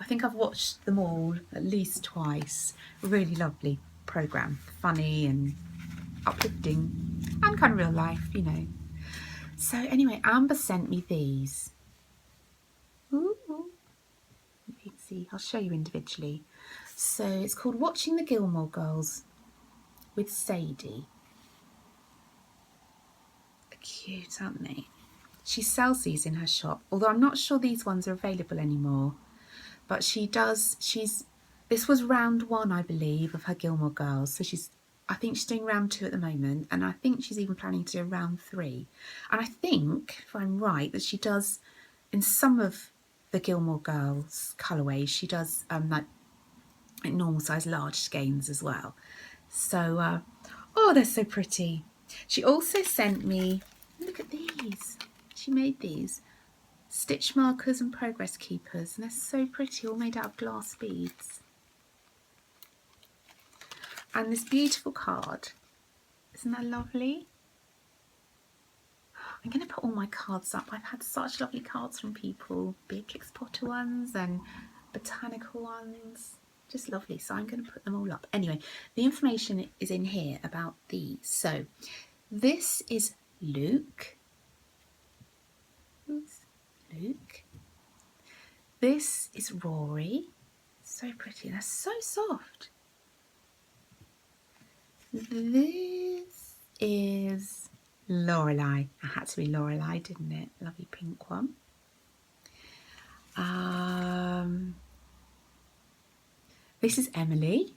think I've watched them all at least twice. A really lovely programme, funny and uplifting and kind of real life, you know. So anyway, Amber sent me these. Ooh. You can see, I'll show you individually. So it's called Watching the Gilmore Girls with Sadie. They're cute, aren't they? She sells these in her shop, although I'm not sure these ones are available anymore. But she does, this was round 1, I believe, of her Gilmore Girls. So I think she's doing round 2 at the moment. And I think she's even planning to do round 3. And I think, if I'm right, that she does, in some of the Gilmore Girls colourways, she does like normal size large skeins as well. So, oh, they're so pretty. She also sent me, look at these. She made these stitch markers and progress keepers, and they're so pretty, all made out of glass beads. And this beautiful card. Isn't that lovely? I'm going to put all my cards up. I've had such lovely cards from people, Beatrix Potter ones and botanical ones. Just lovely. So I'm going to put them all up. Anyway, the information is in here about these. So this is Luke. Oops, Luke. This is Rory. So pretty. They're so soft. This is Lorelei. It had to be Lorelei, didn't it? Lovely pink one. This is Emily.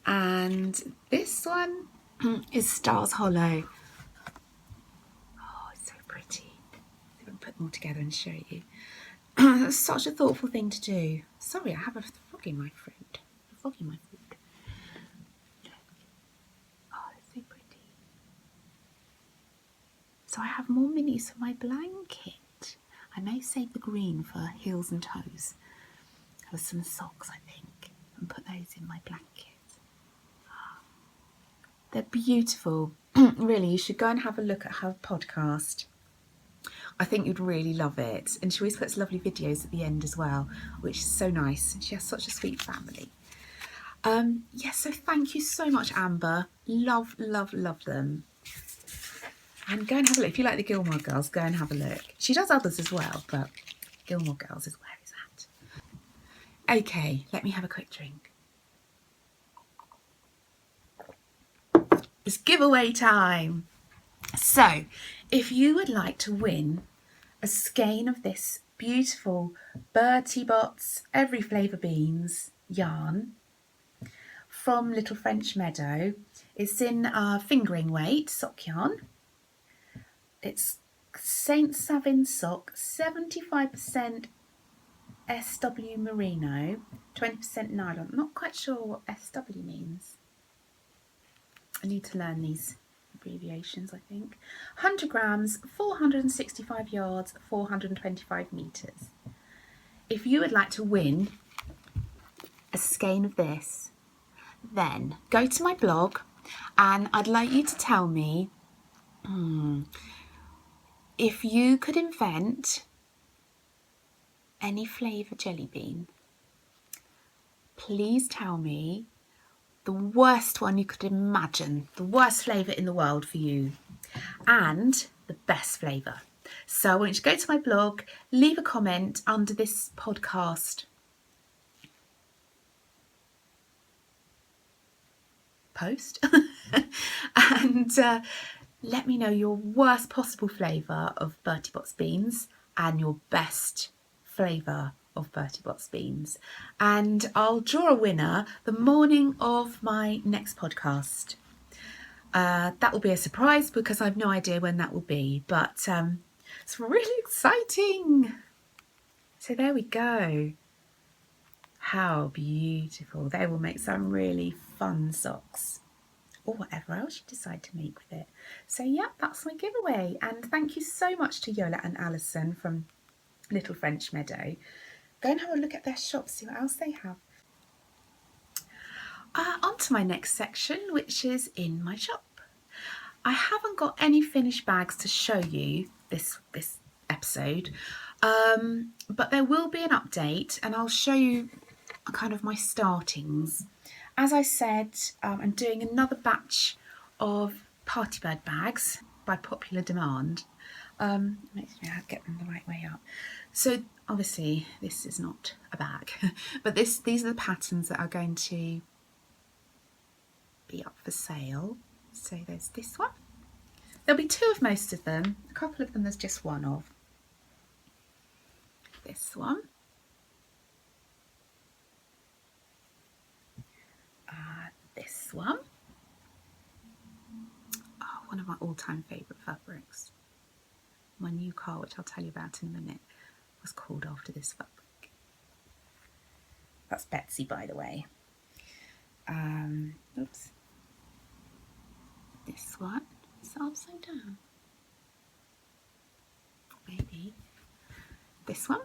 And this one is Stars Hollow. Oh, it's so pretty. I'm going to put them all together and show you. That's such a thoughtful thing to do. Sorry, I have a frog in my throat. A frog in my throat. Oh, it's so pretty. So I have more minis for my blanket. I may save the green for heels and toes. Have some socks, I think, and put those in my blanket. They're beautiful. Really, you should go and have a look at her podcast. I think you'd really love it. And she always puts lovely videos at the end as well, which is so nice. She has such a sweet family. Yeah, so thank you so much, Amber. Love, love, love them. And go and have a look. If you like the Gilmore Girls, go and have a look. She does others as well, but Gilmore Girls is where it's at. Okay, let me have a quick drink. It's giveaway time. So, if you would like to win a skein of this beautiful Bertie Bott's Every Flavour Beans yarn from Little French Meadow, it's in fingering weight sock yarn. It's Saint Savin sock, 75% SW merino, 20% nylon. I'm not quite sure what SW means. I need to learn these abbreviations, I think. 100 grams, 465 yards, 425 metres. If you would like to win a skein of this, then go to my blog and I'd like you to tell me if you could invent any flavour jelly bean. Please tell me the worst one you could imagine, the worst flavour in the world for you, and the best flavour. So I want you to go to my blog, leave a comment under this podcast post, and let me know your worst possible flavour of Bertie Bott's beans and your best flavour of Bertie Bott's beans, and I'll draw a winner the morning of my next podcast. That will be a surprise because I have no idea when that will be, but it's really exciting. So there we go. How beautiful. They will make some really fun socks or whatever else you decide to make with it. So yeah, that's my giveaway, and thank you so much to Yola and Alison from Little French Meadow. Go and have a look at their shop, see what else they have. On to my next section, which is in my shop. I haven't got any finished bags to show you this episode, but there will be an update and I'll show you kind of my startings as I said, I'm doing another batch of party bird bags by popular demand. Make sure I get them the right way up. So obviously this is not a bag, but these are the patterns that are going to be up for sale. So there's this one. There'll be two of most of them. A couple of them there's just one of. This one. This one. Oh, one of my all-time favourite fabrics. My new car, which I'll tell you about in a minute, was called after this fabric. That's Betsy, by the way. Oops. This one is upside down. Maybe. This one.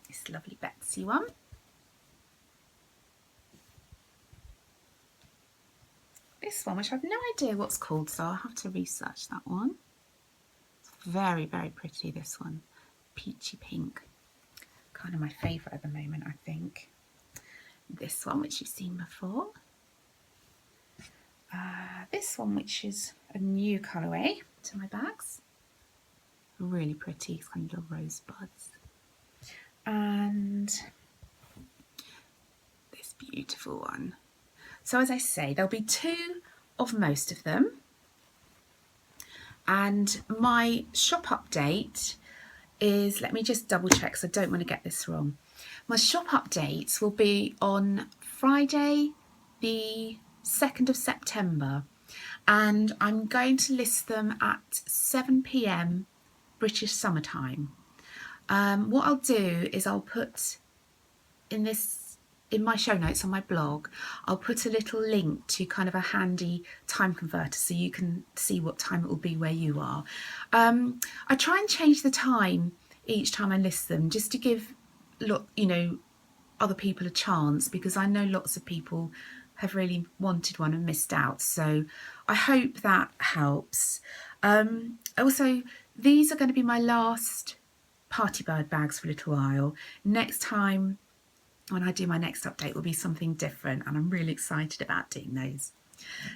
This lovely Betsy one. This one, which I've no idea what's called, so I'll have to research that one. It's very, very pretty, this one. Peachy pink. Kind of my favourite at the moment, I think. This one, which you've seen before. This one, which is a new colourway to my bags. Really pretty, it's kind of little rosebuds. And this beautiful one. So as I say, there'll be two of most of them. And my shop update is, let me just double check because I don't want to get this wrong. My shop updates will be on Friday the 2nd of September, and I'm going to list them at 7 p.m. British summertime. What I'll do is I'll put in my show notes on my blog, I'll put a little link to kind of a handy time converter so you can see what time it will be where you are. I try and change the time each time I list them just to give other people a chance, because I know lots of people have really wanted one and missed out, so I hope that helps. Also, these are going to be my last party bird bags for a little while. Next time when I do my next update will be something different, and I'm really excited about doing those.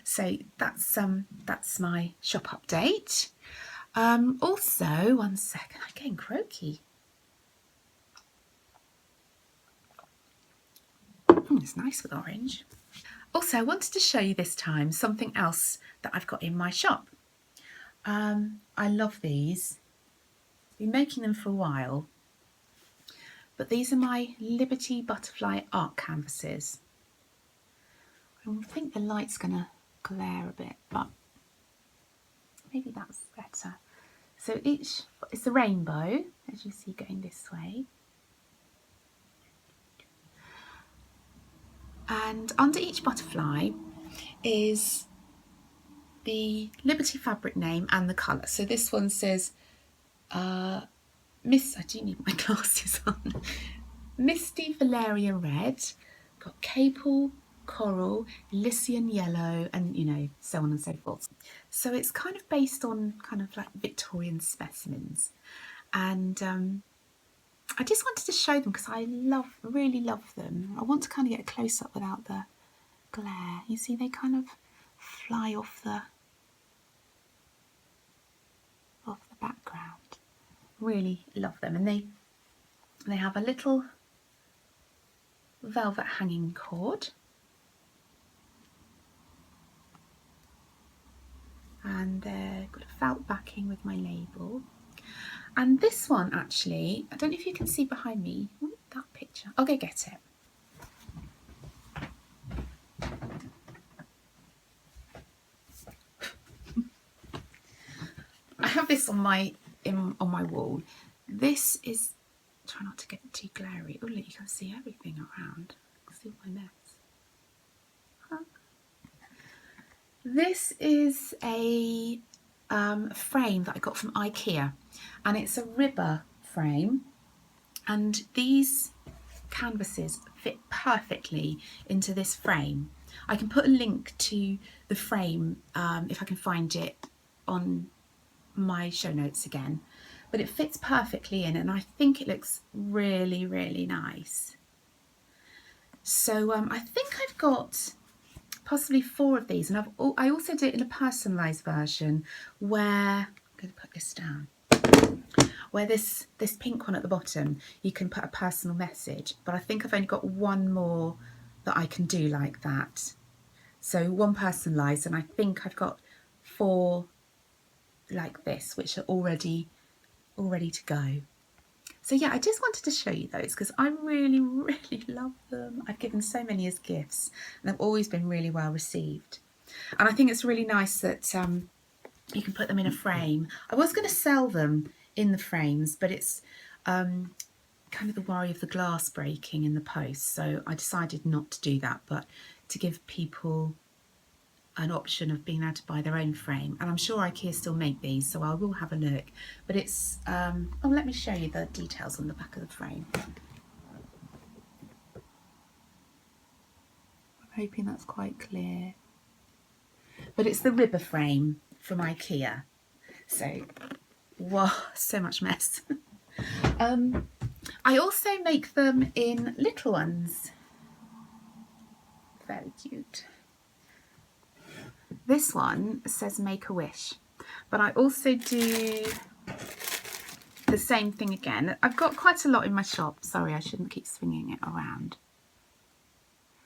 So that's my shop update. Also, one second, I'm getting croaky. It's nice with orange. Also, I wanted to show you this time something else that I've got in my shop. I love these. I've been making them for a while. But these are my Liberty Butterfly art canvases. I think the light's going to glare a bit, but maybe that's better. So it's a rainbow, as you see going this way. And under each butterfly is the Liberty fabric name and the colour. So this one says I do need my glasses on. Misty Valeria Red, got Capel, Coral, Lycian Yellow, and so on and so forth. So it's kind of based on kind of like Victorian specimens. And I just wanted to show them because I really love them. I want to kind of get a close-up without the glare. You see, they kind of fly off the background. Really love them, and they have a little velvet hanging cord, and they've got a felt backing with my label. And this one, actually, I don't know if you can see behind me. Ooh, that picture. I'll go get it. I have this on my wall. This is, try not to get too glary. Oh, look, you can see everything around. You can see all my mess. Huh? This is a frame that I got from IKEA, and it's a ribber frame, and these canvases fit perfectly into this frame. I can put a link to the frame if I can find it on my show notes again, but it fits perfectly in, and I think it looks really, really nice. So I think I've got possibly 4 of these, and I also did it in a personalised version where, I'm going to put this down, where this pink one at the bottom, you can put a personal message, but I think I've only got 1 more that I can do like that. So 1 personalised, and I think I've got 4 like this, which are all ready to go. So yeah, I just wanted to show you those because I really, really love them. I've given so many as gifts and they've always been really well received. And I think it's really nice that you can put them in a frame. I was going to sell them in the frames, but it's kind of the worry of the glass breaking in the post. So I decided not to do that, but to give people an option of being able to buy their own frame. And I'm sure IKEA still make these, so I will have a look. But it's, oh, let me show you the details on the back of the frame. I'm hoping that's quite clear. But it's the ribber frame from IKEA. So, wow, so much mess. I also make them in little ones. Very cute. This one says make a wish, but I also do the same thing again. I've got quite a lot in my shop. Sorry, I shouldn't keep swinging it around.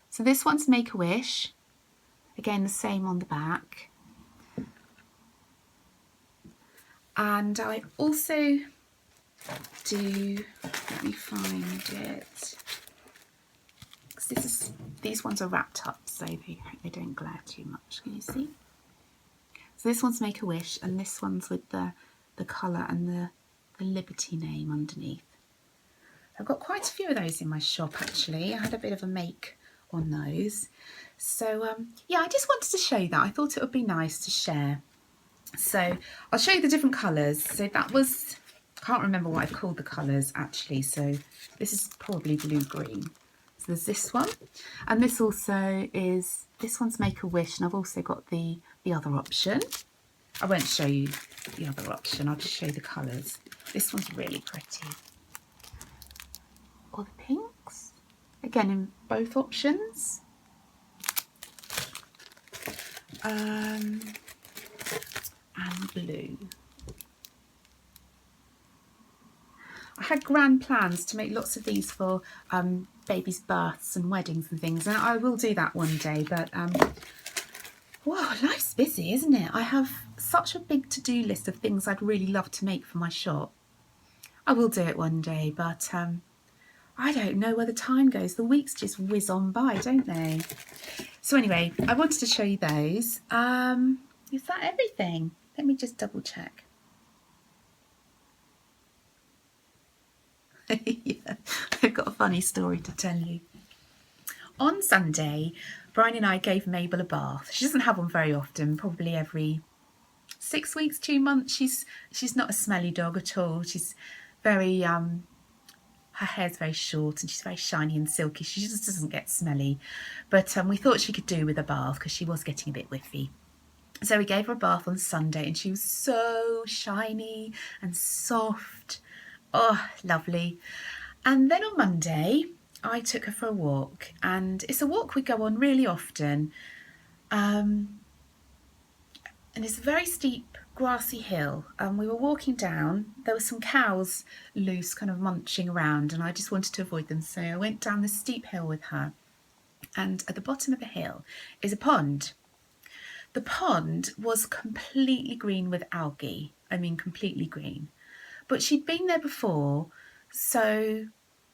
So this one's make a wish. Again, the same on the back. And I also do, let me find it. These ones are wrapped up so they don't glare too much. Can you see? So this one's make a wish, and this one's with the colour and the Liberty name underneath. I've got quite a few of those in my shop actually. I had a bit of a make on those. So yeah, I just wanted to show you that. I thought it would be nice to share. So I'll show you the different colours. So that was, I can't remember what I've called the colours actually. So this is probably blue-green. So there's this one, and this also is, this one's make a wish, and I've also got the other option. I won't show you the other option, I'll just show you the colours. This one's really pretty. Or the pinks, again in both options. And blue. I had grand plans to make lots of these for babies' births and weddings and things, and I will do that one day, but wow, life's busy, isn't it? I have such a big to-do list of things I'd really love to make for my shop. I will do it one day, but I don't know where the time goes. The weeks just whiz on by, don't they? So anyway, I wanted to show you those. Is that everything? Let me just double check. Yeah, I've got a funny story to tell you. On Sunday, Brian and I gave Mabel a bath. She doesn't have one very often, probably every 6 weeks, 2 months. She's not a smelly dog at all. She's very, her hair's very short and she's very shiny and silky. She just doesn't get smelly. But we thought she could do with a bath because she was getting a bit whiffy. So we gave her a bath on Sunday and she was so shiny and soft. Oh, lovely. And then on Monday, I took her for a walk, and it's a walk we go on really often. And it's a very steep, grassy hill. And we were walking down. There were some cows loose, kind of munching around, and I just wanted to avoid them. So I went down this steep hill with her. And at the bottom of the hill is a pond. The pond was completely green with algae. I mean, completely green. But she'd been there before, so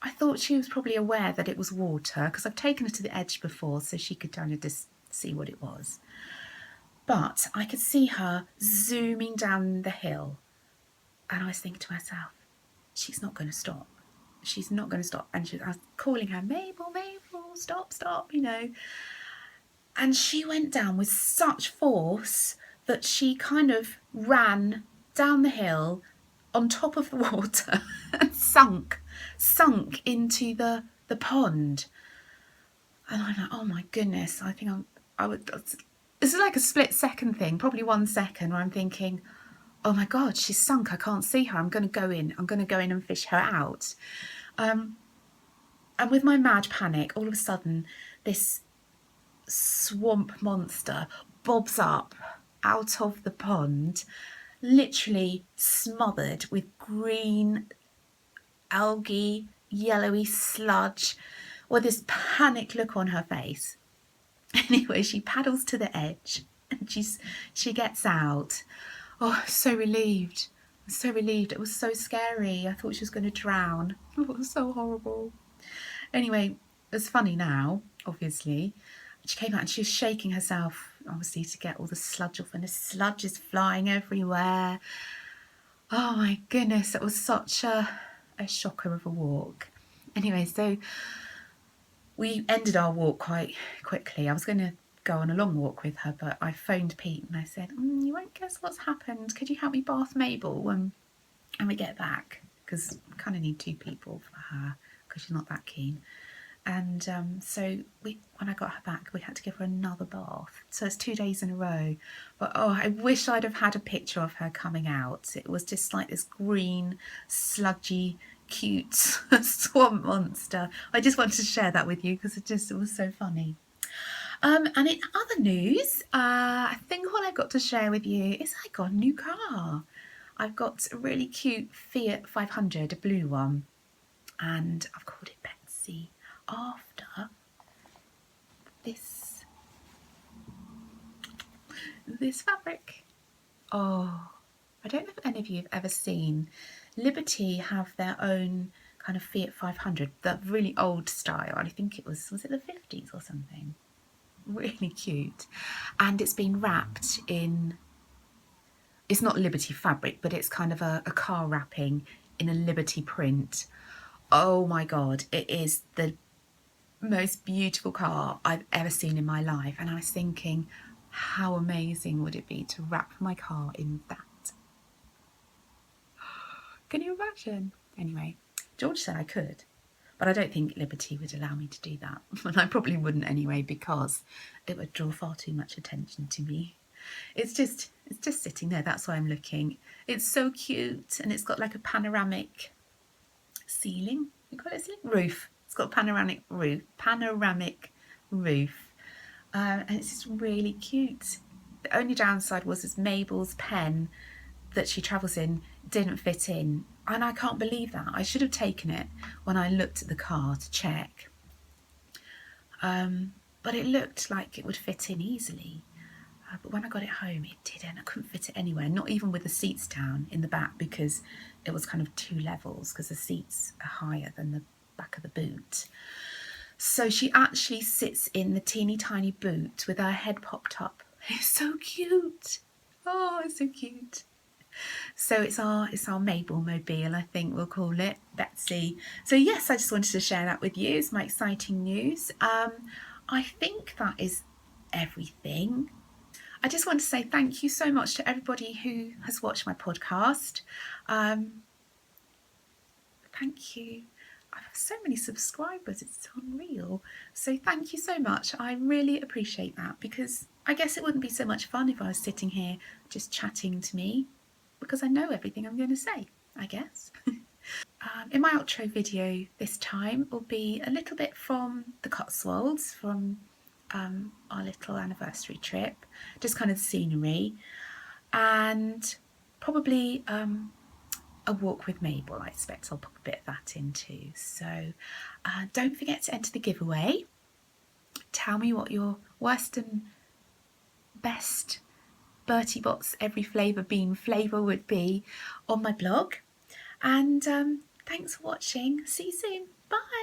I thought she was probably aware that it was water, because I've taken her to the edge before so she could kind of just see what it was. But I could see her zooming down the hill, and I was thinking to myself, she's not going to stop. She's not going to stop. And I was calling her, Mabel, Mabel, stop, stop, you know. And she went down with such force that she kind of ran down the hill on top of the water and sunk into the pond. And I'm like, oh my goodness, I think this is like a split second thing, probably 1 second, where I'm thinking, oh my God, she's sunk, I can't see her, I'm going to go in and fish her out. And with my mad panic, all of a sudden, this swamp monster bobs up out of the pond, literally smothered with green algae, yellowy sludge, with this panic look on her face. Anyway, she paddles to the edge and she gets out. Oh, so relieved. So relieved. It was so scary. I thought she was going to drown. Oh, it was so horrible. Anyway, it's funny now, obviously. She came out and she was shaking herself, obviously, to get all the sludge off, and the sludge is flying everywhere. Oh my goodness, it was such a shocker of a walk. Anyway, so we ended our walk quite quickly. I was going to go on a long walk with her, but I phoned Pete and I said, you won't guess what's happened. Could you help me bath Mabel when we get back? Because I kind of need 2 people for her because she's not that keen. And so when I got her back, we had to give her another bath. So it's 2 days in a row. But oh, I wish I'd have had a picture of her coming out. It was just like this green, sludgy, cute swamp monster. I just wanted to share that with you because it was so funny. And in other news, I think what I've got to share with you is I got a new car. I've got a really cute Fiat 500, a blue one, and I've called it Betsy after this fabric. Oh, I don't know if any of you have ever seen Liberty have their own kind of Fiat 500, the really old style. I think it was it the 50s or something? Really cute. And it's been wrapped in, it's not Liberty fabric, but it's kind of a car wrapping in a Liberty print. Oh my God, it is the most beautiful car I've ever seen in my life. And I was thinking, how amazing would it be to wrap my car in that? Can you imagine? Anyway, George said I could, but I don't think Liberty would allow me to do that. And I probably wouldn't anyway, because it would draw far too much attention to me. It's just sitting there. That's why I'm looking. It's so cute, and it's got like a panoramic ceiling. You call it a ceiling? Roof. It's got a panoramic roof. And it's just really cute. The only downside was Mabel's pen that she travels in didn't fit in, and I can't believe that. I should have taken it when I looked at the car to check, but it looked like it would fit in easily, but when I got it home it didn't. I couldn't fit it anywhere, not even with the seats down in the back, because it was kind of 2 levels, because the seats are higher than the back of the boot. So she actually sits in the teeny tiny boot with her head popped up. It's so cute. Oh, it's so cute. So it's our Mabel mobile, I think we'll call it, Betsy. So yes, I just wanted to share that with you. It's my exciting news. I think that is everything. I just want to say thank you so much to everybody who has watched my podcast. Thank you. I have so many subscribers, it's unreal. So thank you so much. I really appreciate that, because I guess it wouldn't be so much fun if I was sitting here just chatting to me, because I know everything I'm going to say, I guess. In my outro video this time will be a little bit from the Cotswolds, from our little anniversary trip, just kind of scenery, and probably a walk with Mabel. I expect I'll put a bit of that in too. So don't forget to enter the giveaway. Tell me what your worst and best Bertie Bott's every flavour bean flavour would be on my blog. And thanks for watching. See you soon. Bye.